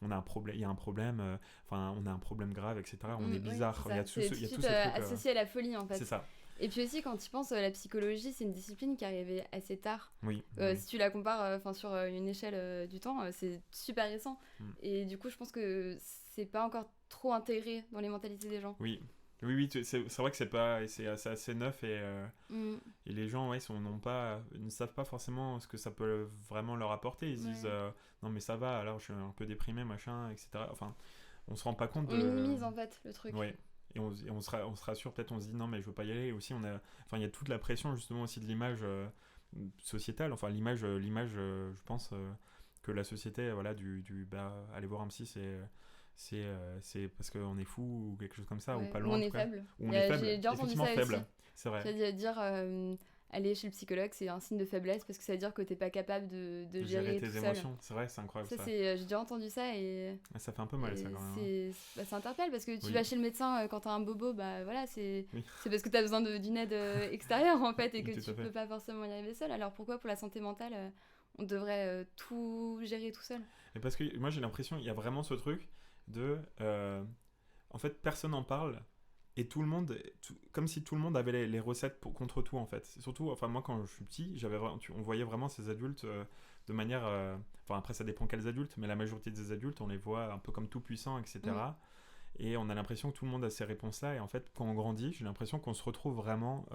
Speaker 1: on a un problème, il y a un problème, enfin on a un problème grave, etc. On est bizarre, il y a tout ce truc
Speaker 2: associé à la folie en fait.
Speaker 1: C'est ça.
Speaker 2: Et puis aussi, quand tu penses, la psychologie, c'est une discipline qui est arrivée assez tard.
Speaker 1: Oui.
Speaker 2: Si tu la compares sur une échelle du temps, c'est super récent. Et du coup, je pense que c'est pas encore trop intégré dans les mentalités des gens.
Speaker 1: Oui, c'est vrai que c'est assez neuf, et les gens ne savent pas forcément ce que ça peut vraiment leur apporter. Ils se disent non mais ça va, alors je suis un peu déprimé, machin, etc. Enfin, on se rend pas compte
Speaker 2: on minimise en fait le truc.
Speaker 1: Ouais. Et on se rassure, peut-être on se dit non mais je veux pas y aller. Et aussi il y a toute la pression justement aussi de l'image sociétale, enfin l'image je pense que la société, voilà, aller voir un psy, c'est parce qu'on est fou ou quelque chose comme ça, ou pas
Speaker 2: Ou
Speaker 1: loin.
Speaker 2: on est faible.
Speaker 1: Ou on est faible,
Speaker 2: j'ai déjà entendu
Speaker 1: effectivement
Speaker 2: ça
Speaker 1: faible,
Speaker 2: aussi.
Speaker 1: c'est vrai.
Speaker 2: C'est-à-dire aller chez le psychologue, c'est un signe de faiblesse parce que ça veut dire que t'es pas capable de gérer
Speaker 1: tes
Speaker 2: tout
Speaker 1: émotions,
Speaker 2: seul.
Speaker 1: c'est vrai, c'est incroyable ça.
Speaker 2: J'ai déjà entendu ça et
Speaker 1: Ça fait un peu mal ça quand même.
Speaker 2: ça interpelle parce que tu
Speaker 1: Oui.
Speaker 2: vas chez le médecin quand t'as un bobo, bah voilà, c'est
Speaker 1: Oui.
Speaker 2: parce que t'as besoin d'une aide extérieure en fait et que
Speaker 1: Tout à
Speaker 2: tu
Speaker 1: fait.
Speaker 2: peux pas forcément y arriver seul. Alors pourquoi pour la santé mentale on devrait tout gérer tout seul?
Speaker 1: Et parce que moi j'ai l'impression qu'il y a vraiment ce truc de en fait personne n'en parle et tout le monde comme si tout le monde avait les recettes contre tout en fait. Surtout enfin moi quand je suis petit on voyait vraiment ces adultes de manière enfin après ça dépend quels adultes, mais la majorité des adultes on les voit un peu comme tout puissants, etc. Et on a l'impression que tout le monde a ces réponses là, et en fait quand on grandit j'ai l'impression qu'on se retrouve vraiment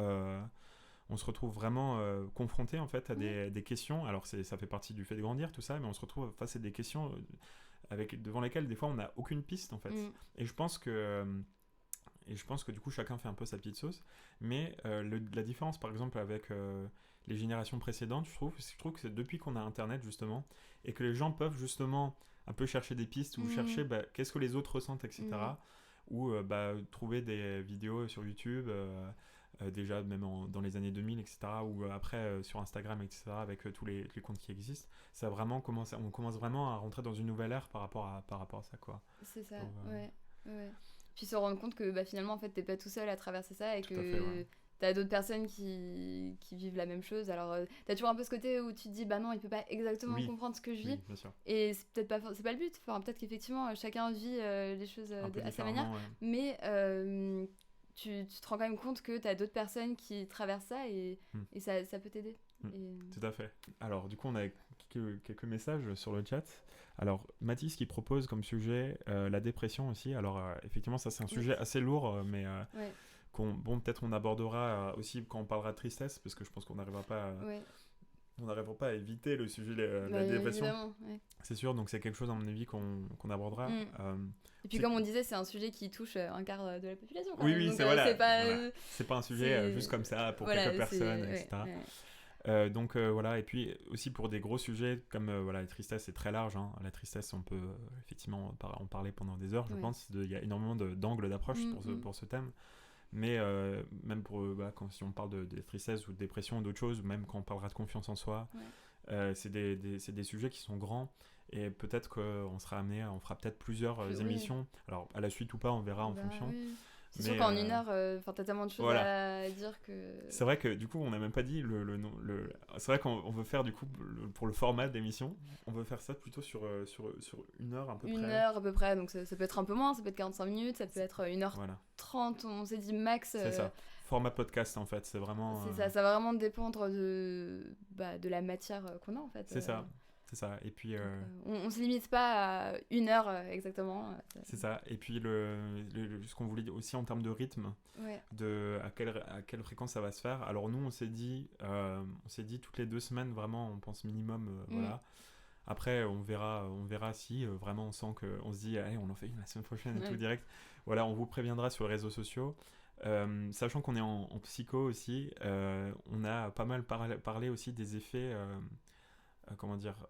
Speaker 1: confronté en fait à des questions. Alors ça fait partie du fait de grandir tout ça, mais on se retrouve face à des questions devant lesquelles des fois on n'a aucune piste en fait. Et je pense que du coup chacun fait un peu sa petite sauce, mais la différence par exemple avec les générations précédentes, je trouve que c'est depuis qu'on a internet justement, et que les gens peuvent justement un peu chercher des pistes ou chercher qu'est-ce que les autres ressentent, etc. Ou trouver des vidéos sur YouTube déjà même dans les années 2000, etc. ou après sur Instagram, etc. avec tous les comptes qui existent. Ça vraiment on commence vraiment à rentrer dans une nouvelle ère par rapport à ça quoi.
Speaker 2: C'est ça. Ouais. Puis se rendre compte que finalement en fait t'es pas tout seul à traverser ça et que t'as d'autres personnes qui vivent la même chose. Alors t'as toujours un peu ce côté où tu te dis bah non il peut pas exactement comprendre ce que je vis,
Speaker 1: bien sûr.
Speaker 2: Et c'est peut-être pas c'est pas le but. Enfin peut-être qu'effectivement chacun vit les choses à sa manière, mais tu te rends quand même compte que t'as d'autres personnes qui traversent ça et ça peut t'aider.
Speaker 1: Tout à fait. Alors du coup on a quelques messages sur le chat. Alors Mathis qui propose comme sujet la dépression aussi. Alors effectivement ça c'est un sujet assez lourd, mais peut-être on abordera aussi quand on parlera de tristesse, parce que je pense qu'on n'arrivera pas à éviter le sujet de la dépression. C'est sûr, donc c'est quelque chose à mon avis qu'on abordera.
Speaker 2: Et puis comme on disait, c'est un sujet qui touche un quart de la population.
Speaker 1: Oui,
Speaker 2: donc,
Speaker 1: c'est pas un sujet juste comme ça pour quelques personnes, etc. Donc voilà, et puis aussi pour des gros sujets comme la tristesse, c'est très large. La tristesse, on peut effectivement en parler pendant des heures, je pense. Il y a énormément d'angles d'approche pour ce thème. Mais même si on parle de tristesse ou de dépression ou d'autres choses, ou même quand on parlera de confiance en soi, c'est des sujets qui sont grands, et peut-être qu'on sera amené, on fera peut-être plusieurs émissions. Alors à la suite ou pas, on verra en fonction.
Speaker 2: C'est sûr qu'en une heure, t'as tellement de choses à dire que...
Speaker 1: C'est vrai que du coup, on n'a même pas dit le nom. C'est vrai qu'on veut faire du coup, pour le format d'émission, on veut faire ça plutôt sur une heure à peu près.
Speaker 2: Une heure à peu près, donc ça peut être un peu moins, ça peut être 45 minutes, ça peut être 1h30, on s'est dit max.
Speaker 1: C'est ça, format podcast en fait, c'est vraiment...
Speaker 2: C'est ça va vraiment dépendre de la matière qu'on a en fait.
Speaker 1: C'est ça. C'est ça, et puis...
Speaker 2: on se limite pas à une heure exactement.
Speaker 1: C'est ça, et puis ce qu'on voulait dire aussi en termes de rythme, à quelle fréquence ça va se faire. Alors nous, on s'est dit toutes les 2 semaines, vraiment, on pense minimum, voilà. Après, on verra si vraiment on sent qu'on se dit, allez, on en fait une la semaine prochaine et tout direct. Voilà, on vous préviendra sur les réseaux sociaux. Sachant qu'on est en psycho aussi, on a pas mal parlé aussi des effets...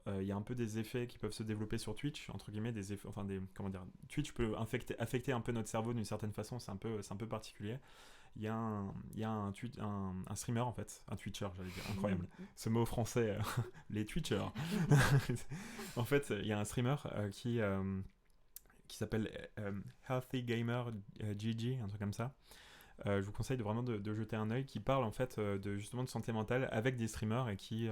Speaker 1: il y a un peu des effets qui peuvent se développer sur Twitch, entre guillemets, Twitch peut affecter un peu notre cerveau d'une certaine façon, c'est un peu particulier. Il y a un streamer en fait, un Twitcher, j'allais dire, incroyable, ce mot français, les Twitchers. En fait, il y a un streamer qui s'appelle Healthy Gamer GG, un truc comme ça. Je vous conseille vraiment de jeter un œil, qui parle en fait justement de santé mentale avec des streamers, et qui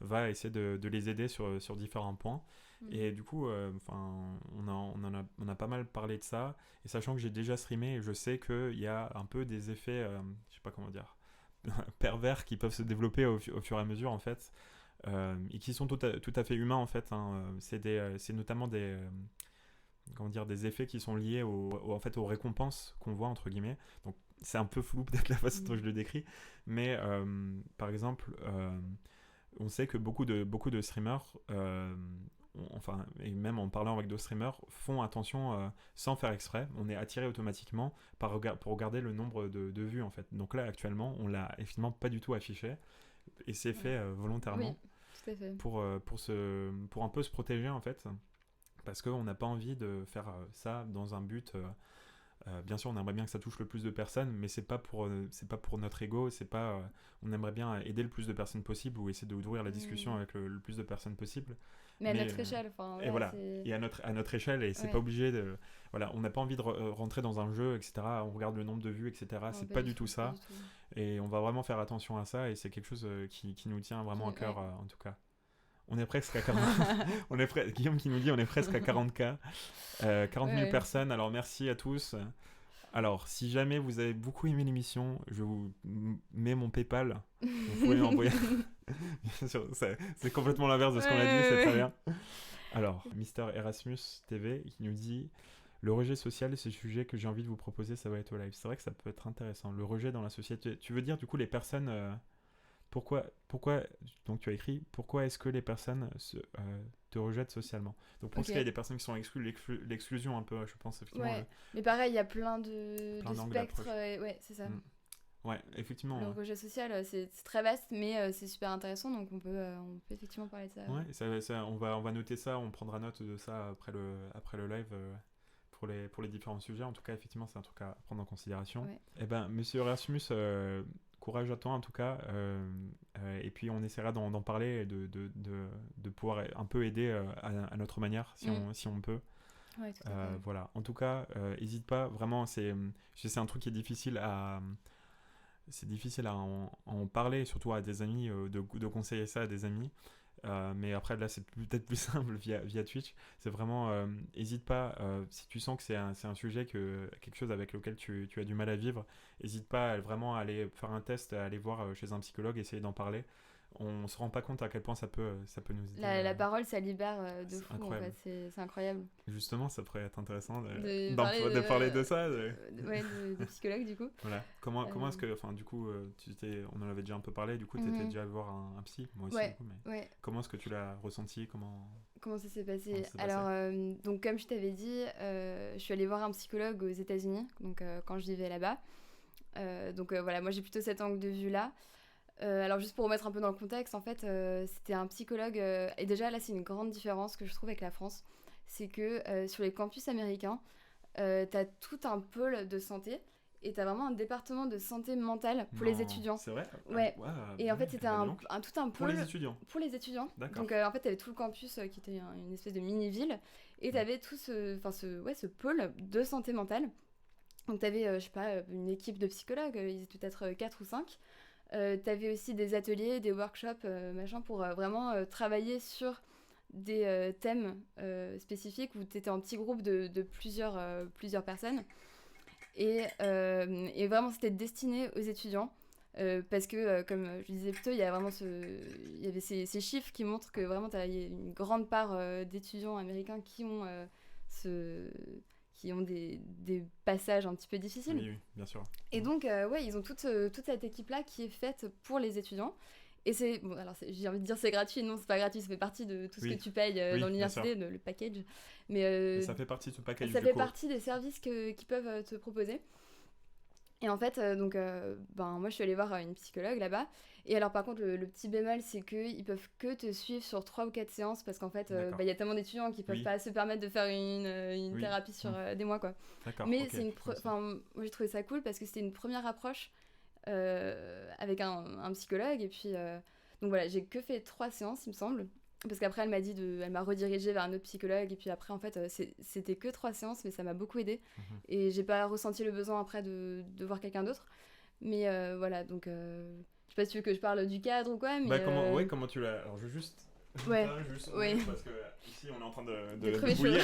Speaker 1: va essayer de les aider sur différents points. Et du coup on a pas mal parlé de ça, et sachant que j'ai déjà streamé, et je sais qu'il y a un peu des effets je sais pas comment dire pervers qui peuvent se développer au fur et à mesure en fait, et qui sont tout à fait humains en fait, c'est notamment des effets qui sont liés aux récompenses qu'on voit entre guillemets. Donc c'est un peu flou peut-être la façon dont je le décris, mais par exemple on sait que beaucoup de streamers et même en parlant avec d'autres streamers, font attention sans faire exprès. On est attiré automatiquement pour regarder le nombre de vues en fait. Donc là actuellement on l'a effectivement pas du tout affiché, et c'est fait volontairement,
Speaker 2: tout à fait.
Speaker 1: pour un peu se protéger en fait. parce qu'on n'a pas envie de faire ça dans un but... bien sûr, on aimerait bien que ça touche le plus de personnes, mais c'est pas pour notre ego, on aimerait bien aider le plus de personnes possible ou essayer d'ouvrir la discussion avec le plus de personnes possible.
Speaker 2: Mais à notre échelle, enfin.
Speaker 1: Et voilà, et à notre échelle, et c'est pas obligé de. Voilà, on n'a pas envie de rentrer dans un jeu, etc. On regarde le nombre de vues, etc. C'est pas du tout ça. Et on va vraiment faire attention à ça, et c'est quelque chose qui nous tient vraiment à cœur, en tout cas. On est presque à 40. Guillaume qui nous dit on est presque à 40K. 40 000 personnes, alors merci à tous. Alors, si jamais vous avez beaucoup aimé l'émission, je vous mets mon PayPal. Vous pouvez m'envoyer. Bien sûr, c'est complètement l'inverse de ce qu'on a dit, c'est très bien. Alors, Mister Erasmus TV qui nous dit le rejet social, c'est le sujet que j'ai envie de vous proposer, ça va être au live. C'est vrai que ça peut être intéressant. Le rejet dans la société. Tu veux dire, du coup, les personnes. Pourquoi, donc tu as écrit, pourquoi est-ce que les personnes te rejettent socialement? Donc pour ce qu'il y a des personnes qui sont exclues, l'exclusion un peu, je pense, effectivement.
Speaker 2: Ouais, mais pareil, il y a plein de spectres, ouais, c'est ça.
Speaker 1: Ouais, effectivement.
Speaker 2: Le rejet social, c'est très vaste, mais c'est super intéressant, donc on peut effectivement parler de ça.
Speaker 1: Ouais, ça, on va noter ça, on prendra note de ça après le live pour les différents sujets. En tout cas, effectivement, c'est un truc à prendre en considération. Ouais. Eh ben, monsieur Erasmus... courage à toi en tout cas, et puis on essaiera d'en parler et de pouvoir un peu aider à notre manière si on peut.
Speaker 2: Ouais, tout à fait.
Speaker 1: Voilà, en tout cas, n'hésite pas, vraiment, c'est un truc qui est difficile à en parler, surtout à des amis, de conseiller ça à des amis. Mais après là c'est peut-être plus simple via Twitch. C'est vraiment hésite pas, si tu sens que c'est un sujet, quelque chose avec lequel tu as du mal à vivre, hésite pas vraiment à aller faire un test, à aller voir chez un psychologue, essayer d'en parler. On se rend pas compte à quel point ça peut nous aider.
Speaker 2: La parole, ça libère de fou, incroyable. En fait, c'est incroyable.
Speaker 1: Justement, ça pourrait être intéressant de parler de ça.
Speaker 2: De psychologue, du coup.
Speaker 1: Voilà. Comment est-ce que, enfin, du coup, on en avait déjà un peu parlé, du coup, tu étais déjà allé voir un psy, moi aussi, du coup, mais comment est-ce que tu l'as ressenti,
Speaker 2: Comment ça s'est passé? Alors, donc, comme je t'avais dit, je suis allée voir un psychologue aux États-Unis, donc quand je vivais là-bas. Donc, voilà, moi, j'ai plutôt cet angle de vue-là. Alors juste pour remettre un peu dans le contexte, en fait, c'était un psychologue, et déjà là c'est une grande différence que je trouve avec la France, c'est que sur les campus américains, t'as tout un pôle de santé, et t'as vraiment un département de santé mentale pour les étudiants.
Speaker 1: C'est vrai?
Speaker 2: Ouais. Et en fait c'était tout un pôle...
Speaker 1: Pour les étudiants?
Speaker 2: Pour les étudiants.
Speaker 1: D'accord.
Speaker 2: Donc en fait t'avais tout le campus qui était une espèce de mini-ville, et t'avais tout ce pôle de santé mentale. Donc t'avais, je sais pas, une équipe de psychologues, ils étaient peut-être 4 ou 5. T'avais aussi des ateliers, des workshops, pour vraiment travailler sur des thèmes spécifiques où t'étais en petit groupe de plusieurs personnes. Et vraiment, c'était destiné aux étudiants. Parce que, comme je disais plus tôt, il y avait ces chiffres qui montrent que vraiment, il y a une grande part d'étudiants américains qui ont des passages un petit peu difficiles.
Speaker 1: Oui, bien sûr.
Speaker 2: Et donc, ils ont toute cette équipe-là qui est faite pour les étudiants. Et c'est... Bon, alors, j'ai envie de dire c'est gratuit. Non, c'est pas gratuit. Ça fait partie de tout ce que tu payes dans l'université, le package. Mais
Speaker 1: ça fait partie de ce package,
Speaker 2: ça fait partie des services qu'ils peuvent te proposer. Et en fait, moi, je suis allée voir une psychologue là-bas. Et alors, par contre, le petit bémol, c'est qu'ils peuvent que te suivre sur 3 ou 4 séances parce qu'en fait, y a tellement d'étudiants qui peuvent pas se permettre de faire une thérapie sur des mois, quoi.
Speaker 1: D'accord,
Speaker 2: mais moi, j'ai trouvé ça cool parce que c'était une première approche avec un psychologue. Et puis, donc voilà, j'ai que fait 3 séances, il me semble. Parce qu'après, elle m'a redirigée vers un autre psychologue. Et puis après, en fait, c'était que 3 séances, mais ça m'a beaucoup aidée. Et j'ai pas ressenti le besoin après de voir quelqu'un d'autre. Mais voilà, donc... je sais pas si tu veux que je parle du cadre ou quoi, mais...
Speaker 1: comment tu l'as... Alors, je veux juste... Parce que ici, on est en train de bouillir.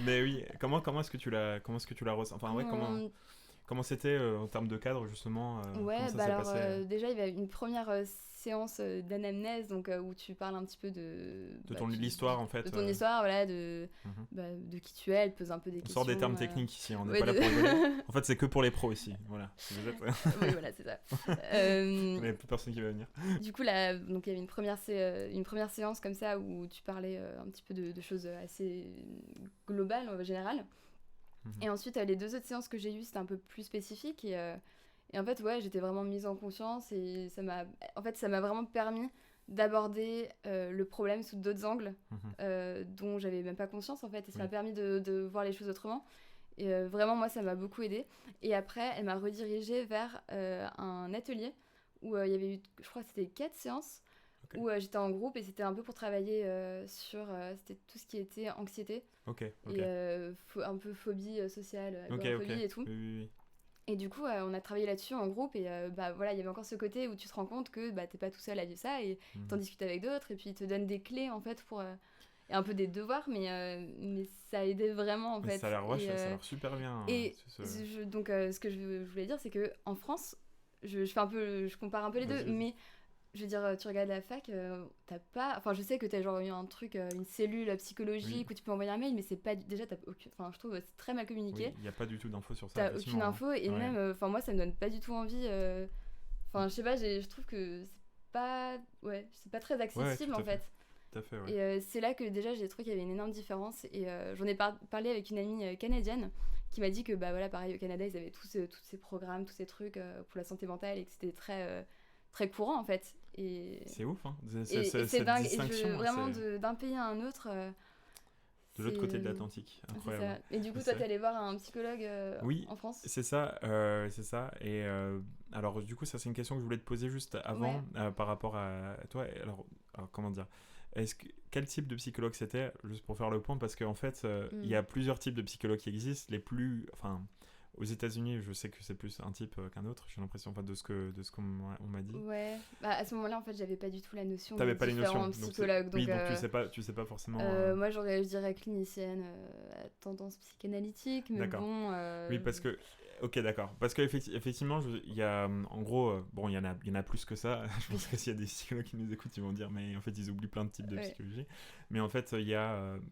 Speaker 1: Mais oui, comment est-ce que tu l'as ressenti? Enfin, comment c'était en termes de cadre, justement?
Speaker 2: Déjà, il y avait une première séance d'anamnèse, donc où tu parles un petit peu de
Speaker 1: l'histoire, en fait.
Speaker 2: De ton histoire, voilà, de qui tu es, elle te pose un peu des questions.
Speaker 1: On sort des termes techniques ici, on n'est pas là pour rigoler. En fait, c'est que pour les pros ici, voilà.
Speaker 2: Oui, voilà, c'est ça.
Speaker 1: Il n'y a plus personne qui va venir.
Speaker 2: Du coup, là, donc il y avait une première séance comme ça où tu parlais un petit peu de choses assez globales, en général. Et ensuite, les 2 autres séances que j'ai eues, c'était un peu plus spécifique. Et en fait, j'étais vraiment mise en conscience et ça m'a vraiment permis d'aborder le problème sous d'autres angles dont j'avais même pas conscience en fait, et ça m'a permis de voir les choses autrement. Et vraiment, moi, ça m'a beaucoup aidée. Et après, elle m'a redirigée vers un atelier où il y avait eu, je crois que c'était 4 séances, où j'étais en groupe et c'était un peu pour travailler sur c'était tout ce qui était anxiété et un peu phobie sociale, agoraphobie et tout.
Speaker 1: Oui.
Speaker 2: Et du coup, on a travaillé là-dessus en groupe et voilà, il y avait encore ce côté où tu te rends compte que t'es pas tout seul à vivre ça et t'en discutes avec d'autres et puis ils te donnent des clés en fait pour... et un peu des devoirs, mais ça a aidé vraiment en fait.
Speaker 1: Ça a l'air super bien.
Speaker 2: Et donc, ce que je voulais dire, c'est qu'en France, je compare un peu les deux, mais je veux dire, tu regardes la fac, t'as pas... Enfin, je sais que t'as genre eu un truc, une cellule psychologique où tu peux envoyer un mail, mais c'est pas... Déjà, enfin, je trouve que c'est très mal communiqué.
Speaker 1: Il n'y a pas du tout d'infos sur ça.
Speaker 2: T'as aucune info, et même, enfin, moi, ça me donne pas du tout envie. Enfin, je sais pas, je trouve que c'est pas... Ouais, c'est pas très accessible, en fait.
Speaker 1: Tout à fait,
Speaker 2: Et c'est là que déjà j'ai trouvé qu'il y avait une énorme différence et j'en ai parlé avec une amie canadienne qui m'a dit que bah voilà, pareil au Canada ils avaient tous ces programmes, tous ces trucs pour la santé mentale et que c'était très très courant en fait. Et
Speaker 1: c'est ouf hein.
Speaker 2: C'est dingue et vraiment d'un pays à un autre
Speaker 1: de l'autre côté de l'Atlantique, incroyable.
Speaker 2: Et du coup toi t'es allé voir un psychologue en France?
Speaker 1: C'est ça et alors du coup ça c'est une question que je voulais te poser juste avant par rapport à toi. Alors comment dire, quel type de psychologue c'était, juste pour faire le point, parce qu'en fait il y a plusieurs types de psychologues qui existent. Enfin, aux États-Unis, je sais que c'est plus un type qu'un autre, j'ai l'impression, de ce qu'on m'a dit.
Speaker 2: Ouais, à ce moment-là en fait j'avais pas du tout la notion
Speaker 1: de différents
Speaker 2: psychologues.
Speaker 1: Oui, donc tu sais pas forcément.
Speaker 2: Moi je dirais clinicienne à tendance psychanalytique, mais
Speaker 1: d'accord.
Speaker 2: Bon.
Speaker 1: Oui, parce que ok, d'accord. Parce qu'effectivement, il y a, en gros, bon, il y en a plus que ça. Je pense que s'il y a des psychologues qui nous écoutent, ils vont dire, mais en fait, ils oublient plein de types de psychologie. Mais en fait,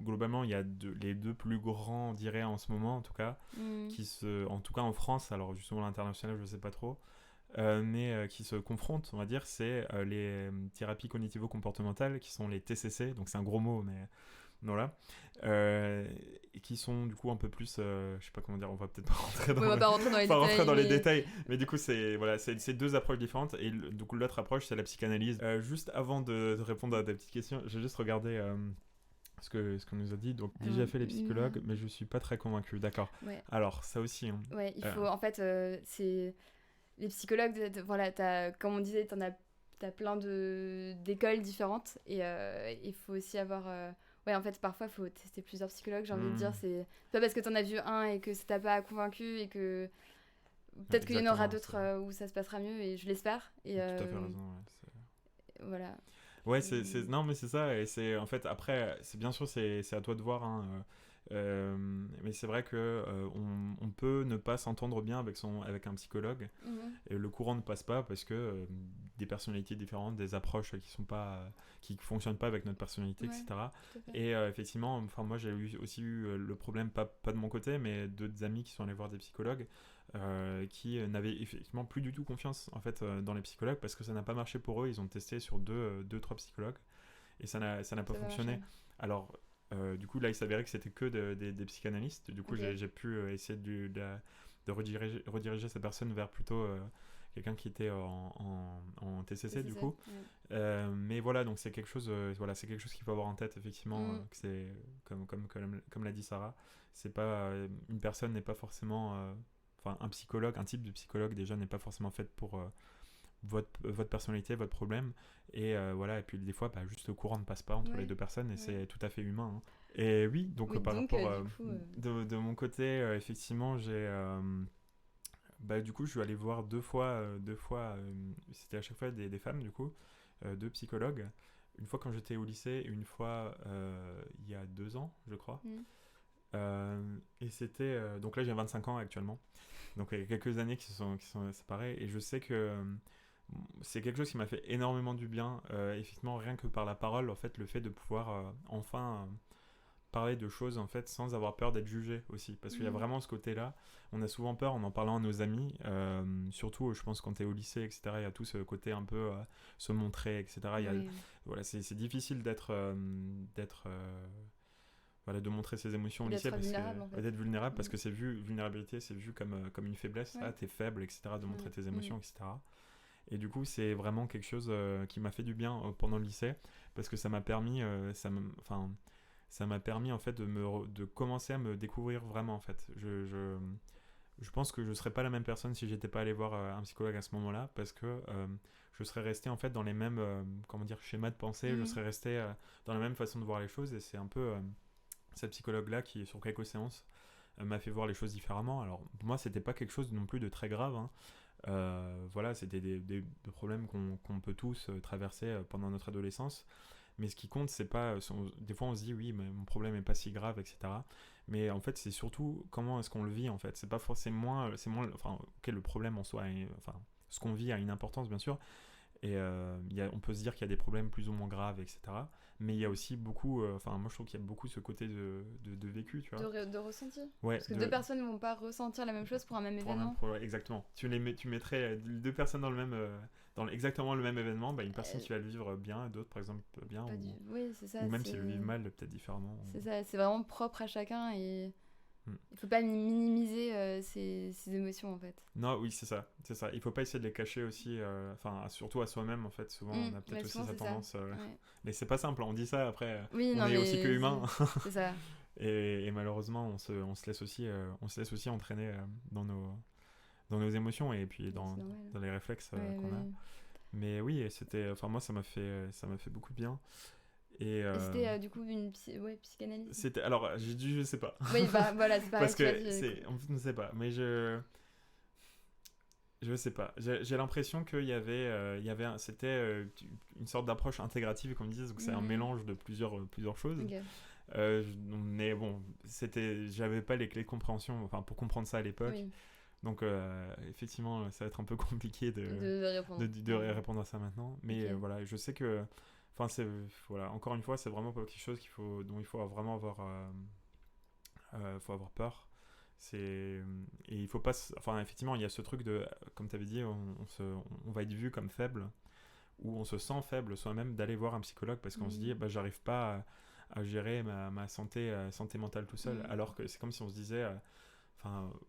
Speaker 1: globalement, il y a les deux plus grands, on dirait, en ce moment, en tout cas, en tout cas en France, alors justement l'international, je sais pas trop, mais qui se confrontent, on va dire, c'est les thérapies cognitivo-comportementales, qui sont les TCC, donc c'est un gros mot, mais... Voilà. Et qui sont du coup un peu plus je sais pas comment dire, on va peut-être pas rentrer dans les détails, mais du coup c'est deux approches différentes et du coup l'autre approche c'est la psychanalyse. Juste avant de répondre à ta petite question, j'ai juste regardé ce qu'on nous a dit. Donc déjà fait les psychologues, mais je suis pas très convaincu. D'accord. Alors ça aussi hein.
Speaker 2: Il faut en fait c'est les psychologues voilà, comme on disait, t'as plein d'écoles différentes et il faut aussi avoir en fait, parfois, il faut tester plusieurs psychologues, j'ai envie de dire. C'est pas parce que t'en as vu un et que ça t'a pas convaincu et que... Peut-être qu'il y en aura d'autres où ça se passera mieux, et je l'espère. Et,
Speaker 1: tout à fait raison,
Speaker 2: voilà.
Speaker 1: Ouais, non, mais c'est ça. Et c'est, en fait, après, bien sûr, c'est à toi de voir. Hein, mais c'est vrai que on peut ne pas s'entendre bien avec un psychologue. Et le courant ne passe pas parce que des personnalités différentes, des approches qui fonctionnent pas avec notre personnalité, etc. Et effectivement, enfin moi j'ai aussi eu le problème, pas de mon côté, mais d'autres amis qui sont allés voir des psychologues qui n'avaient effectivement plus du tout confiance en fait dans les psychologues parce que ça n'a pas marché pour eux. Ils ont testé sur 2-3 psychologues et ça n'a pas fonctionné. Alors du coup là il s'avérait que c'était que des psychanalystes. Du coup j'ai pu essayer de rediriger cette personne vers plutôt quelqu'un qui était en TCC du coup. Mais voilà, donc c'est quelque chose c'est quelque chose qu'il faut avoir en tête effectivement, que c'est comme l'a dit Sarah, c'est pas une personne n'est pas forcément un psychologue, un type de psychologue déjà n'est pas forcément fait pour votre personnalité, votre problème, et voilà, et puis des fois juste le courant ne passe pas entre les deux personnes et c'est tout à fait humain hein. Et oui, donc par rapport de mon côté effectivement j'ai du coup je suis allé voir deux fois c'était à chaque fois des femmes du coup, deux psychologues, une fois quand j'étais au lycée et une fois il y a 2 ans je crois. Et c'était donc là j'ai 25 ans actuellement, donc il y a quelques années qui sont séparées, et je sais que c'est quelque chose qui m'a fait énormément du bien, effectivement rien que par la parole, en fait, le fait de pouvoir enfin parler de choses en fait sans avoir peur d'être jugé aussi, parce qu'il y a vraiment ce côté là, on a souvent peur en parlant à nos amis, surtout je pense quand t'es au lycée etc, il y a tout ce côté un peu se montrer etc, voilà, c'est difficile d'être voilà, de montrer ses émotions au lycée, d'être vulnérable parce que vulnérabilité c'est vu comme une faiblesse, t'es faible etc, de montrer tes émotions etc. Et du coup, c'est vraiment quelque chose qui m'a fait du bien pendant le lycée, parce que ça m'a permis, ça m'a permis en fait de commencer à me découvrir vraiment en fait. Je pense que je serais pas la même personne si j'étais pas allé voir un psychologue à ce moment-là, parce que je serais resté en fait dans les mêmes comment dire, schémas de pensée, je serais resté dans la même façon de voir les choses, et c'est un peu cette psychologue-là qui, sur quelques séances, m'a fait voir les choses différemment. Alors pour moi, c'était pas quelque chose non plus de très grave, hein. Voilà, c'était des problèmes qu'on peut tous traverser pendant notre adolescence. Mais ce qui compte, c'est pas. Des fois, on se dit, oui, mais mon problème est pas si grave, etc. Mais en fait, c'est surtout comment est-ce qu'on le vit, en fait. C'est pas forcément. C'est moins. Enfin, ok, le problème en soi. Enfin, ce qu'on vit a une importance, bien sûr. Et on peut se dire qu'il y a des problèmes plus ou moins graves, etc. Mais il y a aussi beaucoup. Enfin, moi, je trouve qu'il y a beaucoup ce côté de vécu, tu vois.
Speaker 2: De ressenti.
Speaker 1: Ouais,
Speaker 2: parce que deux personnes ne vont pas ressentir la même chose pour un même événement.
Speaker 1: Exactement. Tu mettrais deux personnes dans le même. Dans exactement le même événement, bah, une personne qui va le vivre bien, d'autres par exemple bien,
Speaker 2: oui, c'est ça,
Speaker 1: ou même s'ils le vivent mal, peut-être différemment.
Speaker 2: C'est ça, c'est vraiment propre à chacun, et il faut pas minimiser ses émotions en fait.
Speaker 1: Non, oui, c'est ça. Il faut pas essayer de les cacher aussi, surtout à soi-même en fait. Souvent, on a peut-être aussi cette tendance. Ouais. Mais c'est pas simple, on dit ça après. On est aussi que humain.
Speaker 2: C'est ça.
Speaker 1: et malheureusement, on se laisse aussi entraîner dans nos émotions, et puis dans les réflexes qu'on a. Mais oui, moi ça m'a fait beaucoup de bien. Et
Speaker 2: c'était du coup une psychanalyse.
Speaker 1: Alors j'ai dit je sais pas.
Speaker 2: Oui, bah voilà, c'est pareil.
Speaker 1: Parce que on ne sait pas, mais je sais pas. J'ai l'impression qu'il y avait c'était une sorte d'approche intégrative, comme ils disent, donc c'est un mélange de plusieurs choses.
Speaker 2: Okay.
Speaker 1: Mais bon, j'avais pas les clés de compréhension, pour comprendre ça à l'époque. Oui. Donc effectivement, ça va être un peu compliqué de répondre à ça maintenant. Mais voilà, je sais que, encore une fois, c'est vraiment pas quelque chose dont il faut vraiment avoir peur. Et il faut pas, effectivement, il y a ce truc de, comme tu avais dit, on va être vu comme faible, ou on se sent faible soi-même d'aller voir un psychologue, parce qu'on se dit, j'arrive pas à gérer ma santé mentale tout seul, alors que c'est comme si on se disait,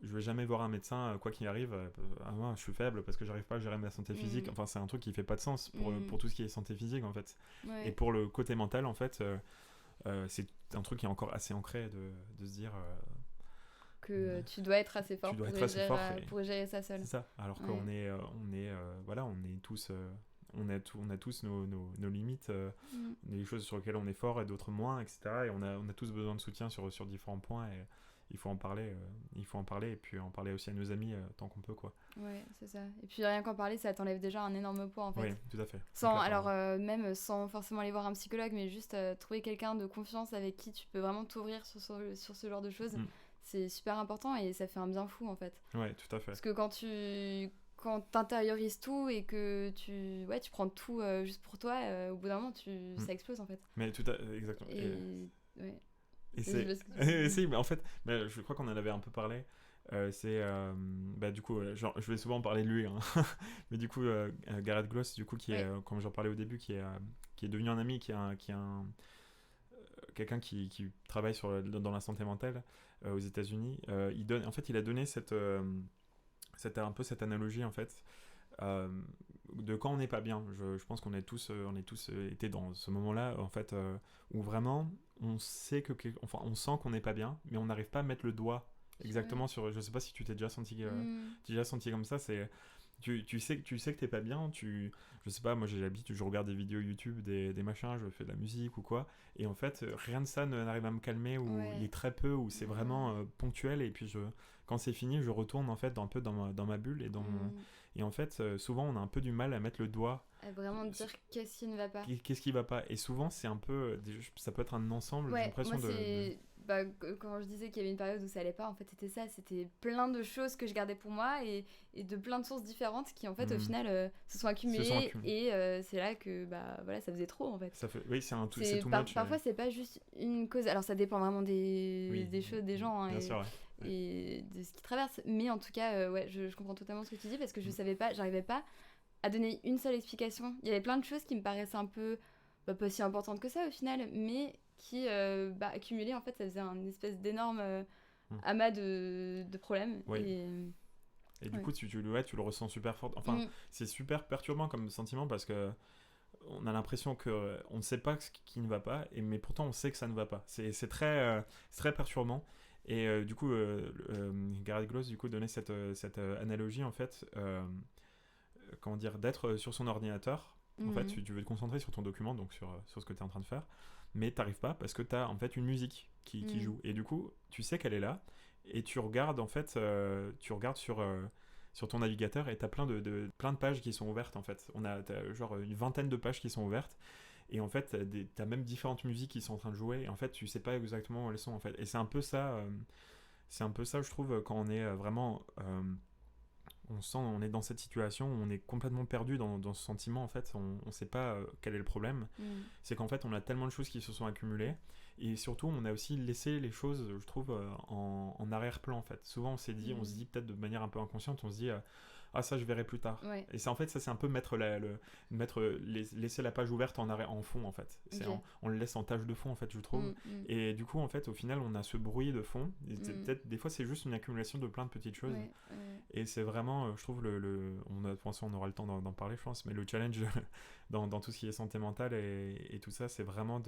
Speaker 1: je vais jamais voir un médecin quoi qu'il arrive, je suis faible parce que j'arrive pas à gérer ma santé physique. C'est un truc qui fait pas de sens pour tout ce qui est santé physique en fait. Et pour le côté mental en fait, c'est un truc qui est encore assez ancré de se dire
Speaker 2: que tu dois être assez fort pour gérer ça seul.
Speaker 1: C'est ça, alors qu'on est tous on a tous nos limites, des choses sur lesquelles on est fort et d'autres moins, etc. Et on a tous besoin de soutien sur différents points, et il faut en parler, et puis en parler aussi à nos amis tant qu'on peut, quoi.
Speaker 2: Ouais, c'est ça. Et puis rien qu'en parler, ça t'enlève déjà un énorme poids en fait.
Speaker 1: Oui, tout à fait.
Speaker 2: Même sans forcément aller voir un psychologue, mais juste trouver quelqu'un de confiance avec qui tu peux vraiment t'ouvrir sur ce genre de choses, c'est super important, et ça fait un bien fou en fait.
Speaker 1: Ouais, tout à fait.
Speaker 2: Parce que quand t'intériorises tout et que tu prends tout juste pour toi, au bout d'un moment ça explose en fait.
Speaker 1: Mais exactement.
Speaker 2: Ouais.
Speaker 1: Et si, mais en fait, je crois qu'on en avait un peu parlé. Du coup, je vais souvent parler de lui, hein. Mais du coup, Gareth Gloss, du coup, qui est, comme j'en parlais au début, qui est devenu un ami, qui est quelqu'un qui travaille dans la santé mentale aux États-Unis. Il a donné un peu cette analogie en fait. De quand on n'est pas bien. Je pense qu'on est tous été dans ce moment-là en fait, où vraiment on sait on sent qu'on n'est pas bien, mais on n'arrive pas à mettre le doigt exactement sur. Je sais pas si tu t'es déjà senti comme ça. C'est tu sais que t'es pas bien. Je sais pas, moi j'ai l'habitude, je regarde des vidéos YouTube, des machins, je fais de la musique ou quoi, et en fait rien de ça n'arrive à me calmer, ou il est très peu, ou c'est vraiment ponctuel, et puis quand c'est fini, je retourne en fait un peu dans ma bulle, et en fait souvent on a un peu du mal à mettre le doigt,
Speaker 2: à vraiment dire qu'est-ce qui ne va pas,
Speaker 1: qu'est-ce qui va pas, et souvent c'est un peu, ça peut être un ensemble. J'ai l'impression
Speaker 2: quand je disais qu'il y avait une période où ça allait pas, en fait c'était plein de choses que je gardais pour moi, et de plein de sources différentes qui en fait au final se sont accumulées, et c'est là que ça faisait trop en fait.
Speaker 1: Oui, c'est too much.
Speaker 2: Parfois c'est pas juste une cause, alors ça dépend vraiment des choses, des gens, hein,
Speaker 1: bien sûr,
Speaker 2: et de ce qu'ils traversent, mais en tout cas je comprends totalement ce que tu dis, parce que j'arrivais pas à donner une seule explication. Il y avait plein de choses qui me paraissaient un peu pas si importantes que ça au final, mais qui accumulées en fait, ça faisait un espèce d'énorme amas de problèmes.
Speaker 1: Oui. Et du coup, tu le ressens super fort. Enfin, c'est super perturbant comme sentiment parce que on a l'impression que on ne sait pas ce qui ne va pas, mais pourtant on sait que ça ne va pas. C'est très perturbant. Et du coup, Gareth Gloss du coup donnait cette analogie en fait, comment dire, d'être sur son ordinateur. En fait, tu veux te concentrer sur ton document, donc sur ce que tu es en train de faire, mais t'arrives pas parce que tu as en fait une musique qui joue. Et du coup, tu sais qu'elle est là, et tu regardes en fait, sur ton navigateur, et tu as plein de pages qui sont ouvertes en fait. T'as genre une vingtaine de pages qui sont ouvertes, et en fait, t'as même différentes musiques qui sont en train de jouer, et en fait, tu sais pas exactement où elles sont en fait. Et c'est un peu ça, je trouve, quand on est vraiment. On est dans cette situation où on est complètement perdu dans ce sentiment en fait, on ne sait pas quel est le problème. C'est qu'en fait on a tellement de choses qui se sont accumulées, et surtout on a aussi laissé les choses, je trouve, en arrière-plan en fait. Souvent on se dit peut-être de manière un peu inconsciente, on se dit ah ça je verrai plus tard. Et c'est en fait ça, c'est un peu laisser la page ouverte en fond en fait. On le laisse en tâche de fond en fait, je trouve. Et du coup en fait au final on a ce bruit de fond, et peut-être des fois c'est juste une accumulation de plein de petites choses. Et c'est vraiment, je trouve, on aura le temps d'en parler, je pense, mais le challenge dans tout ce qui est santé mentale et tout ça, c'est vraiment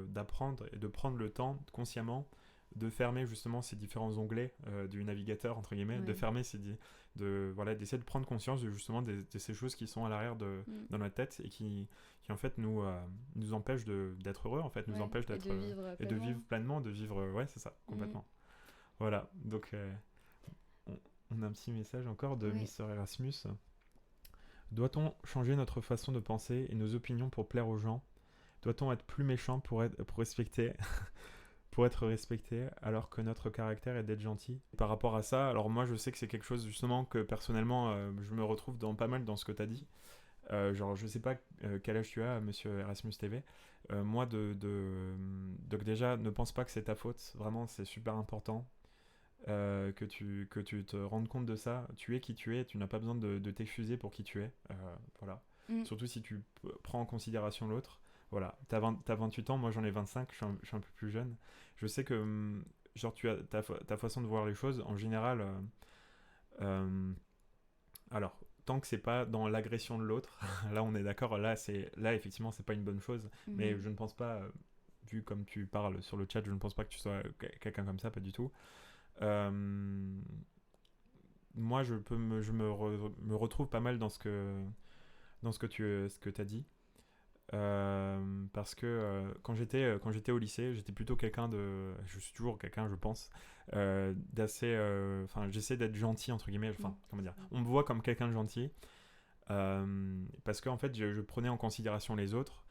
Speaker 1: d'apprendre et de prendre le temps consciemment de fermer justement ces différents onglets du navigateur, entre guillemets, de fermer d'essayer de prendre conscience justement de ces choses qui sont à l'arrière dans notre tête, et qui en fait nous empêchent d'être heureux, en fait, nous empêchent d'être et de vivre pleinement, de vivre, c'est ça, complètement. Voilà, donc on a un petit message encore de Mr. Erasmus. Doit-on changer notre façon de penser et nos opinions pour plaire aux gens ? Doit-on être plus méchant pour respecter pour être respecté, alors que notre caractère est d'être gentil ? Par rapport à ça, alors moi je sais que c'est quelque chose justement que personnellement je me retrouve pas mal dans ce que tu as dit. Genre je sais pas quel âge tu as, monsieur Erasmus TV. Moi donc déjà ne pense pas que c'est ta faute, vraiment c'est super important. Que tu te rendes compte de ça. Tu es qui tu es, tu n'as pas besoin de t'excuser pour qui tu es. Voilà. Surtout si tu prends en considération l'autre. Voilà. T'as 28 ans, moi j'en ai 25, je suis un peu plus jeune. Je sais que genre tu as ta façon de voir les choses, en général. Alors, tant que c'est pas dans l'agression de l'autre, là on est d'accord, là effectivement c'est pas une bonne chose. Mais je ne pense pas, vu comme tu parles sur le chat, je ne pense pas que tu sois quelqu'un comme ça, pas du tout. Moi je me retrouve pas mal dans ce que tu as dit, parce que quand j'étais au lycée, j'étais plutôt je suis toujours quelqu'un, je pense, d'assez, j'essaie d'être gentil entre guillemets, comment dire, on me voit comme quelqu'un de gentil, parce que en fait je prenais en considération les autres,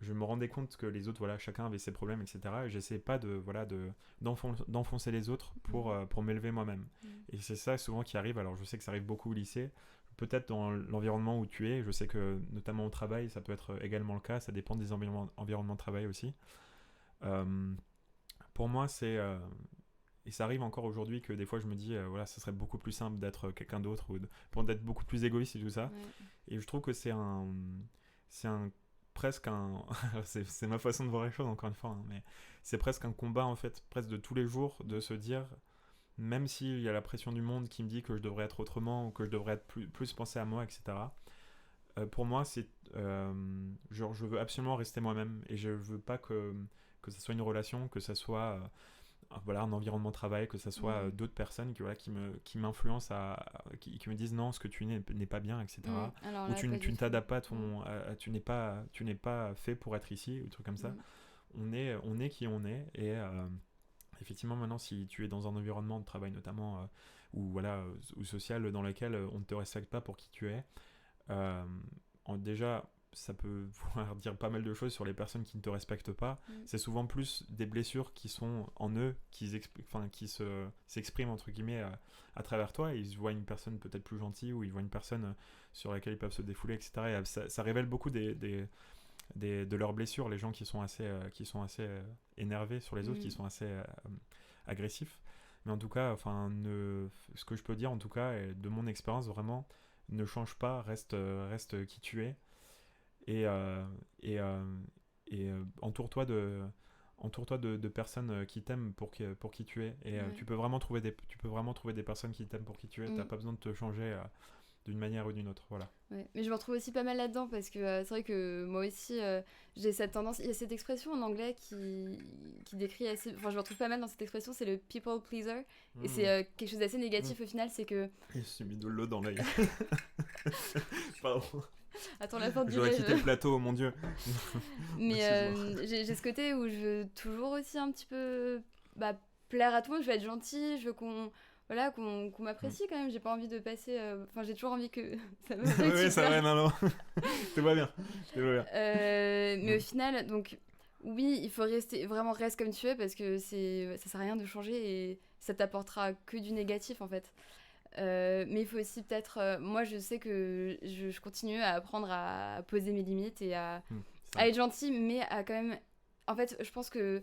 Speaker 1: je me rendais compte que les autres, voilà, chacun avait ses problèmes, etc. Et j'essayais pas d'enfoncer les autres pour m'élever moi-même. Et c'est ça souvent qui arrive. Alors je sais que ça arrive beaucoup au lycée, peut-être dans l'environnement où tu es. Je sais que notamment au travail, ça peut être également le cas. Ça dépend des environnements de travail aussi. Pour moi, et ça arrive encore aujourd'hui que des fois je me dis, voilà, ce serait beaucoup plus simple d'être quelqu'un d'autre, pour d'être beaucoup plus égoïste et tout ça. Et je trouve que c'est presque c'est ma façon de voir les choses, encore une fois, hein, mais c'est presque un combat en fait, presque de tous les jours, de se dire, même s'il y a la pression du monde qui me dit que je devrais être autrement, ou que je devrais être plus penser à moi, etc. Pour moi c'est genre je veux absolument rester moi-même, et je veux pas que ça soit une relation, que ça soit voilà, un environnement de travail, que ça soit d'autres personnes qui m'influencent, qui me disent non, ce que tu n'est pas bien, etc. Ou tu ne t'adaptes pas tu n'es pas fait pour être ici, ou truc comme ça. On est qui on est, et effectivement maintenant si tu es dans un environnement de travail notamment, ou social, dans lequel on ne te respecte pas pour qui tu es, déjà ça peut vouloir dire pas mal de choses sur les personnes qui ne te respectent pas. C'est souvent plus des blessures qui sont en eux, qui s'expriment entre guillemets à travers toi. Ils voient une personne peut-être plus gentille, ou ils voient une personne sur laquelle ils peuvent se défouler, etc. Et ça révèle beaucoup de leurs blessures, les gens qui sont assez énervés sur les autres, qui sont assez agressifs. Mais en tout cas, ce que je peux dire en tout cas, et de mon expérience vraiment, ne change pas, reste qui tu es. Et entoure-toi entoure-toi de personnes qui t'aiment pour qui tu es. Et tu peux vraiment trouver des personnes qui t'aiment pour qui tu es. T'as pas besoin de te changer d'une manière ou d'une autre. Voilà.
Speaker 2: Ouais. Mais je me retrouve aussi pas mal là-dedans parce que c'est vrai que moi aussi j'ai cette tendance. Il y a cette expression en anglais qui décrit assez. Enfin, je me retrouve pas mal dans cette expression, c'est le people pleaser. Et c'est quelque chose d'assez négatif au final, c'est que.
Speaker 1: Je me suis mis de l'eau dans l'œil. Pardon.
Speaker 2: Attends, la fin du
Speaker 1: Je dois quitter le plateau, mon Dieu.
Speaker 2: Mais j'ai ce côté où je veux toujours aussi un petit peu plaire à tout le monde. Je veux être gentille, je veux qu'on m'apprécie quand même. J'ai pas envie de passer. Enfin, j'ai toujours envie que ça me.
Speaker 1: Oui, ça va, non. Tu vois bien.
Speaker 2: Mais au final, donc. Oui, il faut reste comme tu es parce que ça sert à rien de changer et ça t'apportera que du négatif en fait. Mais il faut aussi peut-être. Moi, je sais que je continue à apprendre à poser mes limites et à être gentille, mais à quand même. En fait, je pense que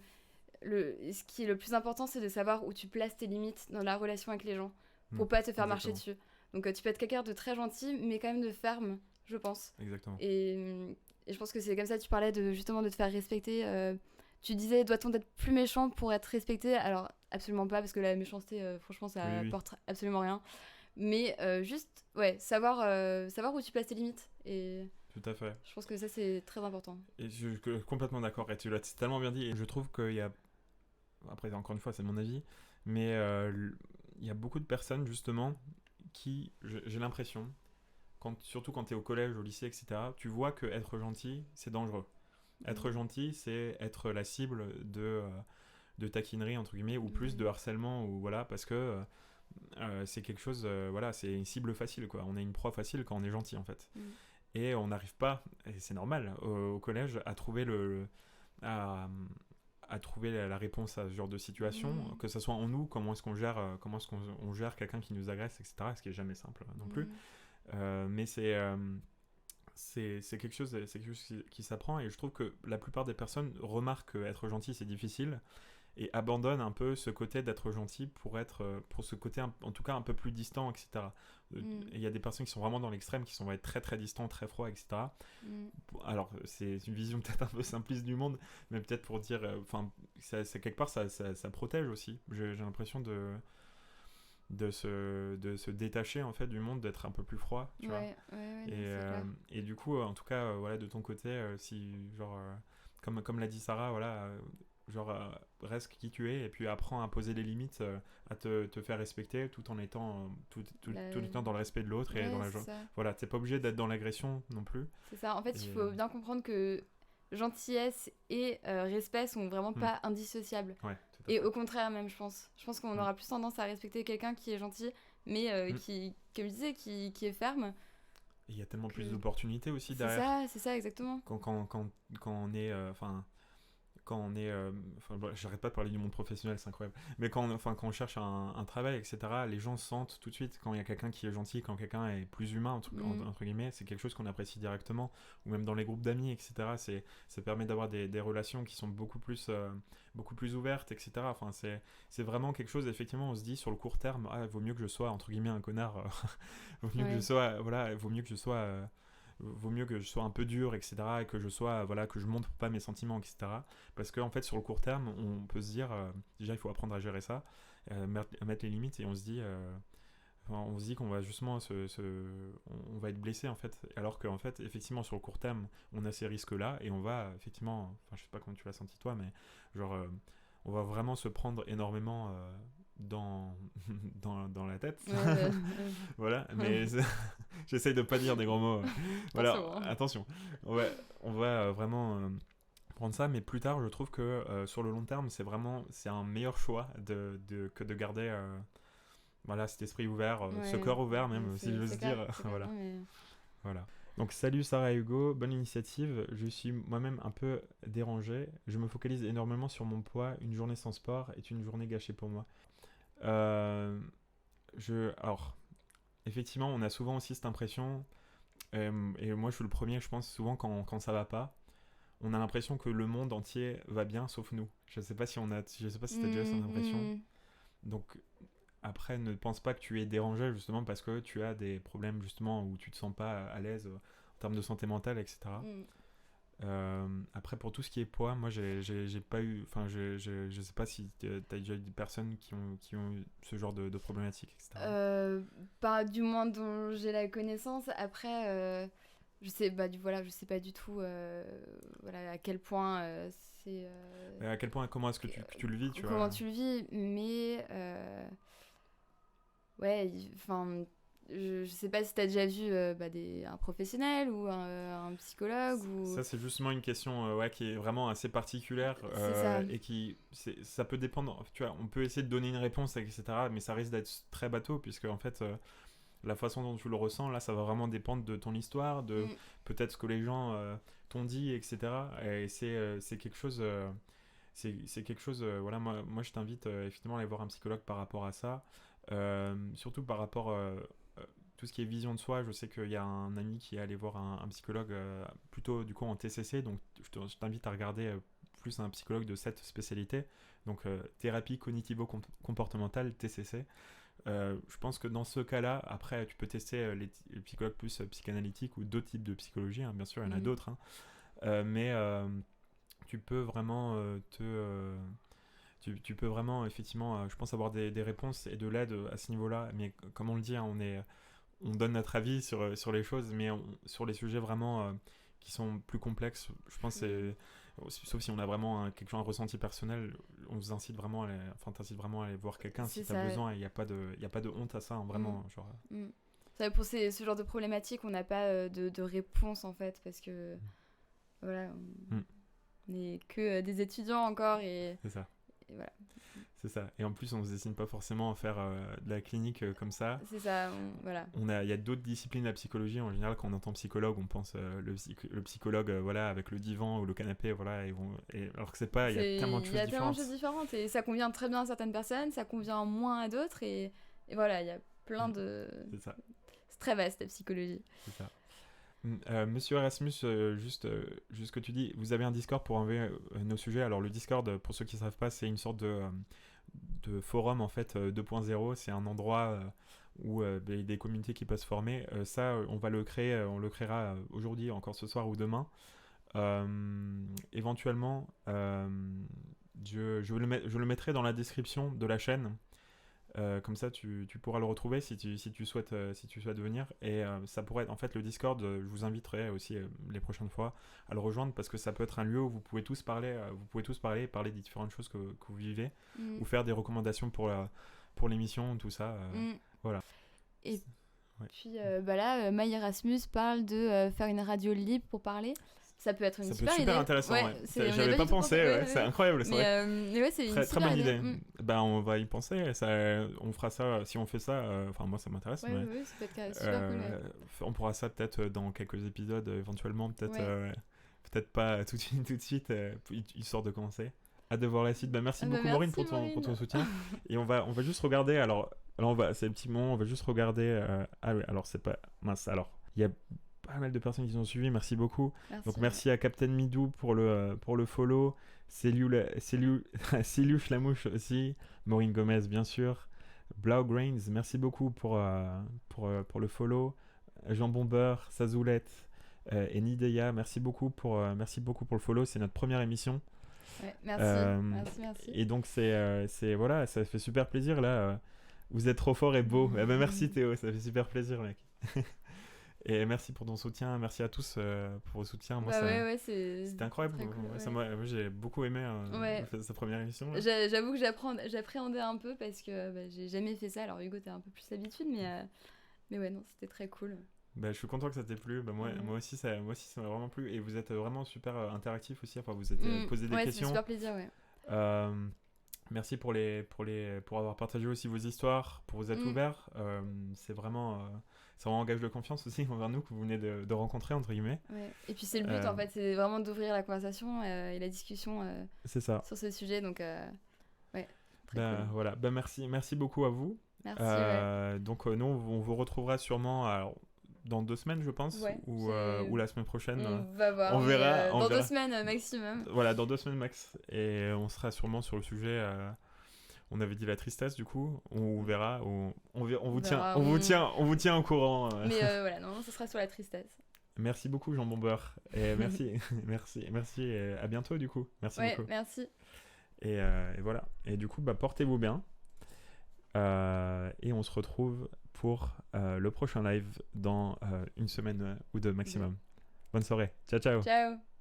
Speaker 2: ce qui est le plus important, c'est de savoir où tu places tes limites dans la relation avec les gens pour pas te faire marcher dessus. Donc, tu peux être quelqu'un de très gentil, mais quand même de ferme, je pense.
Speaker 1: Exactement.
Speaker 2: Et je pense que c'est comme ça que tu parlais justement de te faire respecter. Tu disais, doit-on être plus méchant pour être respecté? Alors, absolument pas, parce que la méchanceté, franchement, ça apporte absolument rien. Mais juste, savoir où tu places tes limites. Et
Speaker 1: tout à fait.
Speaker 2: Je pense que ça, c'est très important.
Speaker 1: Et je suis complètement d'accord. Et tu l'as tellement bien dit. Et je trouve qu'il y a... Après, encore une fois, c'est mon avis. Mais il y a beaucoup de personnes, justement, qui, j'ai l'impression, surtout quand tu es au collège, au lycée, etc., tu vois que être gentil, c'est dangereux. Être gentil, c'est être la cible de taquinerie, entre guillemets, ou plus de harcèlement, ou voilà, parce que c'est quelque chose, c'est une cible facile, quoi. On est une proie facile quand on est gentil, en fait. Et on n'arrive pas, et c'est normal, au collège, à trouver à trouver la réponse à ce genre de situation, que ce soit en nous, comment est-ce qu'on gère quelqu'un qui nous agresse, etc., ce qui est jamais simple non plus. Mais c'est quelque chose qui s'apprend, et je trouve que la plupart des personnes remarquent qu'être gentil c'est difficile et abandonnent un peu ce côté d'être gentil pour ce côté en tout cas un peu plus distant, etc. Et il y a des personnes qui sont vraiment dans l'extrême, qui vont être très très distants, très froids, etc. Alors c'est une vision peut-être un peu simpliste du monde, mais peut-être pour dire c'est quelque part ça protège aussi. J'ai l'impression de se détacher en fait du monde, d'être un peu plus froid, tu vois. Et du coup en tout cas de ton côté, si genre comme l'a dit Sarah, reste qui tu es et puis apprends à poser les limites, à te faire respecter tout en étant tout le temps dans le respect de l'autre et dans la joie. Voilà, t'es pas obligé d'être dans l'agression non plus.
Speaker 2: C'est ça, en fait il faut bien comprendre que gentillesse et respect sont vraiment pas indissociables. Et au contraire même, je pense qu'on aura plus tendance à respecter quelqu'un qui est gentil, mais qui, comme je disais, qui est ferme.
Speaker 1: Il y a tellement plus d'opportunités aussi derrière.
Speaker 2: C'est ça, exactement.
Speaker 1: Quand on est... j'arrête pas de parler du monde professionnel, c'est incroyable, mais quand on cherche un travail, etc., les gens sentent tout de suite quand il y a quelqu'un qui est gentil, quand quelqu'un est plus humain, entre guillemets, c'est quelque chose qu'on apprécie directement, ou même dans les groupes d'amis, etc., ça permet d'avoir des relations qui sont beaucoup plus ouvertes, etc. C'est vraiment quelque chose, effectivement, on se dit sur le court terme, vaut mieux que je sois, entre guillemets, un connard, vaut mieux que je sois un peu dur, etc., et que je montre pas mes sentiments, etc., parce qu'en fait sur le court terme on peut se dire déjà il faut apprendre à gérer ça, à mettre les limites, et on se dit qu'on va justement on va être blessé en fait, alors qu'en fait effectivement sur le court terme on a ces risques là et on va effectivement, je sais pas comment tu l'as senti toi, mais on va vraiment se prendre énormément dans la tête. Voilà, mais j'essaye de pas dire des gros mots. Voilà, attention. On va vraiment prendre ça, mais plus tard, je trouve que sur le long terme, c'est un meilleur choix que de garder cet esprit ouvert, ce cœur ouvert même, si j'ose dire. Voilà. Donc salut Sarah et Hugo, bonne initiative. Je suis moi-même un peu dérangé. Je me focalise énormément sur mon poids. Une journée sans sport est une journée gâchée pour moi. Alors, effectivement, on a souvent aussi cette impression, et moi je suis le premier, je pense, souvent quand ça va pas, on a l'impression que le monde entier va bien sauf nous. Je sais pas si t'as déjà cette impression. Donc après, ne pense pas que tu es dérangé justement parce que tu as des problèmes justement où tu te sens pas à l'aise en termes de santé mentale, etc. Après, pour tout ce qui est poids, moi, j'ai pas eu... Enfin, je sais pas si t'as déjà eu des personnes qui ont eu ce genre de problématiques, etc.
Speaker 2: Pas du moins dont j'ai la connaissance. Après, je sais, je sais pas du tout voilà, à quel point c'est...
Speaker 1: À quel point, comment est-ce que tu le vis, tu
Speaker 2: comment
Speaker 1: vois.
Speaker 2: tu le vis, mais... ouais, enfin... Je sais pas si t'as déjà vu un professionnel ou un psychologue ou...
Speaker 1: Ça, c'est justement une question qui est vraiment assez particulière
Speaker 2: C'est ça.
Speaker 1: et ça peut dépendre. Tu vois, on peut essayer de donner une réponse, etc., mais ça risque d'être très bateau, puisque en fait, la façon dont tu le ressens, là, ça va vraiment dépendre de ton histoire, de peut-être ce que les gens t'ont dit, etc. Et c'est quelque chose... c'est quelque chose, voilà, moi je t'invite effectivement à aller voir un psychologue par rapport à ça, surtout par rapport tout ce qui est vision de soi. Je sais qu'il y a un ami qui est allé voir un psychologue plutôt du coup en TCC, donc je t'invite à regarder plus un psychologue de cette spécialité, donc thérapie cognitivo-comportementale, TCC. Je pense que dans ce cas-là, après tu peux tester les psychologues plus psychanalytiques ou d'autres types de psychologie, hein, bien sûr il y en a d'autres, hein. Mais tu peux vraiment tu peux vraiment effectivement je pense avoir des réponses et de l'aide à ce niveau-là, mais comme on le dit, hein, on donne notre avis sur les choses, mais sur les sujets vraiment qui sont plus complexes, je pense sauf si on a vraiment un ressenti personnel, on vous incite vraiment t'incite vraiment à aller voir quelqu'un si t'as besoin, et il n'y a pas de honte à ça, hein, vraiment. Genre,
Speaker 2: ça, pour ce genre de problématique, on n'a pas de réponse en fait, parce que voilà, on n'est que des étudiants encore, et
Speaker 1: c'est ça.
Speaker 2: Et voilà.
Speaker 1: C'est ça. Et en plus, on ne se destine pas forcément à faire de la clinique comme ça.
Speaker 2: C'est ça, voilà.
Speaker 1: Il y a d'autres disciplines de la psychologie. En général, quand on entend psychologue, on pense le psychologue voilà, avec le divan ou le canapé. Voilà, alors que c'est pas, il y a tellement de choses différentes.
Speaker 2: Il y a tellement de choses différentes. Et ça convient très bien à certaines personnes, ça convient moins à d'autres. Et voilà, il y a plein de...
Speaker 1: C'est ça.
Speaker 2: C'est très vaste, la psychologie.
Speaker 1: C'est ça. Monsieur Erasmus, juste ce que tu dis, vous avez un Discord pour enlever nos sujets. Alors le Discord, pour ceux qui ne savent pas, c'est une sorte de forum en fait 2.0. C'est un endroit où il y a des communautés qui peuvent se former. Ça, on va le créer, on le créera aujourd'hui, encore ce soir ou demain. Éventuellement, je le mettrai dans la description de la chaîne. Comme ça tu pourras le retrouver si tu souhaites venir, et ça pourrait être en fait le Discord. Je vous inviterai aussi les prochaines fois à le rejoindre, parce que ça peut être un lieu où vous pouvez tous parler parler des différentes choses que vous vivez, ou faire des recommandations pour l'émission, tout ça, voilà.
Speaker 2: Et puis là My Erasmus parle de faire une radio libre pour parler. Ça peut être une super idée.
Speaker 1: Intéressant. Ouais. J'avais pas pensé. C'est incroyable. C'est
Speaker 2: mais c'est une
Speaker 1: très bonne idée. On va y penser. On fera ça si on fait ça. Enfin, moi, ça m'intéresse.
Speaker 2: Oui, ça peut être super cool. Ouais.
Speaker 1: On pourra ça peut-être dans quelques épisodes, éventuellement. Peut-être pas tout de suite. Histoire de commencer. Hâte de voir la suite. Merci beaucoup, Maureen, pour ton soutien. Et on va juste regarder. Alors c'est le petit moment. On va juste regarder. Ah oui. Alors c'est pas mince. Alors il y a pas mal de personnes qui nous ont suivis, merci beaucoup. Donc merci à Captain Midou pour le follow, Céluche Lamouche aussi, Maureen Gomez bien sûr, Blau Grains, merci beaucoup pour le follow, Jean Bomber, Sazoulette et Nideya, merci beaucoup pour le follow, c'est notre première émission.
Speaker 2: Ouais, merci.
Speaker 1: Et donc c'est voilà, ça fait super plaisir là, vous êtes trop fort et beau. Merci Théo, ça fait super plaisir mec. Et merci pour ton soutien, merci à tous pour vos soutiens. Moi, c'était incroyable. Cool, moi, j'ai beaucoup aimé sa première émission.
Speaker 2: J'avoue que j'appréhendais un peu, parce que j'ai jamais fait ça. Alors Hugo, t'as un peu plus l'habitude, mais ouais, non, c'était très cool.
Speaker 1: Je suis content que ça t'ait plu. Moi aussi, ça m'a vraiment plu. Et vous êtes vraiment super interactifs aussi. Enfin, vous êtes posé des questions.
Speaker 2: Ouais, c'est super plaisir,
Speaker 1: merci pour avoir partagé aussi vos histoires, pour vous être ouverts. C'est vraiment un gage de confiance aussi envers nous, que vous venez de rencontrer, entre guillemets.
Speaker 2: Ouais. Et puis c'est le but en fait, c'est vraiment d'ouvrir la conversation et la discussion
Speaker 1: c'est ça.
Speaker 2: sur ce sujet. Donc très cool.
Speaker 1: Voilà, merci beaucoup à vous.
Speaker 2: Merci.
Speaker 1: Donc nous on vous retrouvera sûrement dans 2 semaines, je pense, ou la semaine prochaine.
Speaker 2: On va voir.
Speaker 1: On verra.
Speaker 2: Dans 2 semaines maximum.
Speaker 1: Voilà, dans 2 semaines max. Et on sera sûrement sur le sujet. On avait dit la tristesse, du coup. On verra. On vous tient au courant.
Speaker 2: Mais voilà, non, ce sera sur la tristesse.
Speaker 1: Merci beaucoup, Jean Bombeur. Et merci. Et à bientôt, du coup. Merci beaucoup.
Speaker 2: Merci.
Speaker 1: Et voilà. Et du coup, portez-vous bien. Et on se retrouve pour le prochain live dans une semaine ou deux maximum. Bonne soirée. Ciao, ciao.
Speaker 2: Ciao.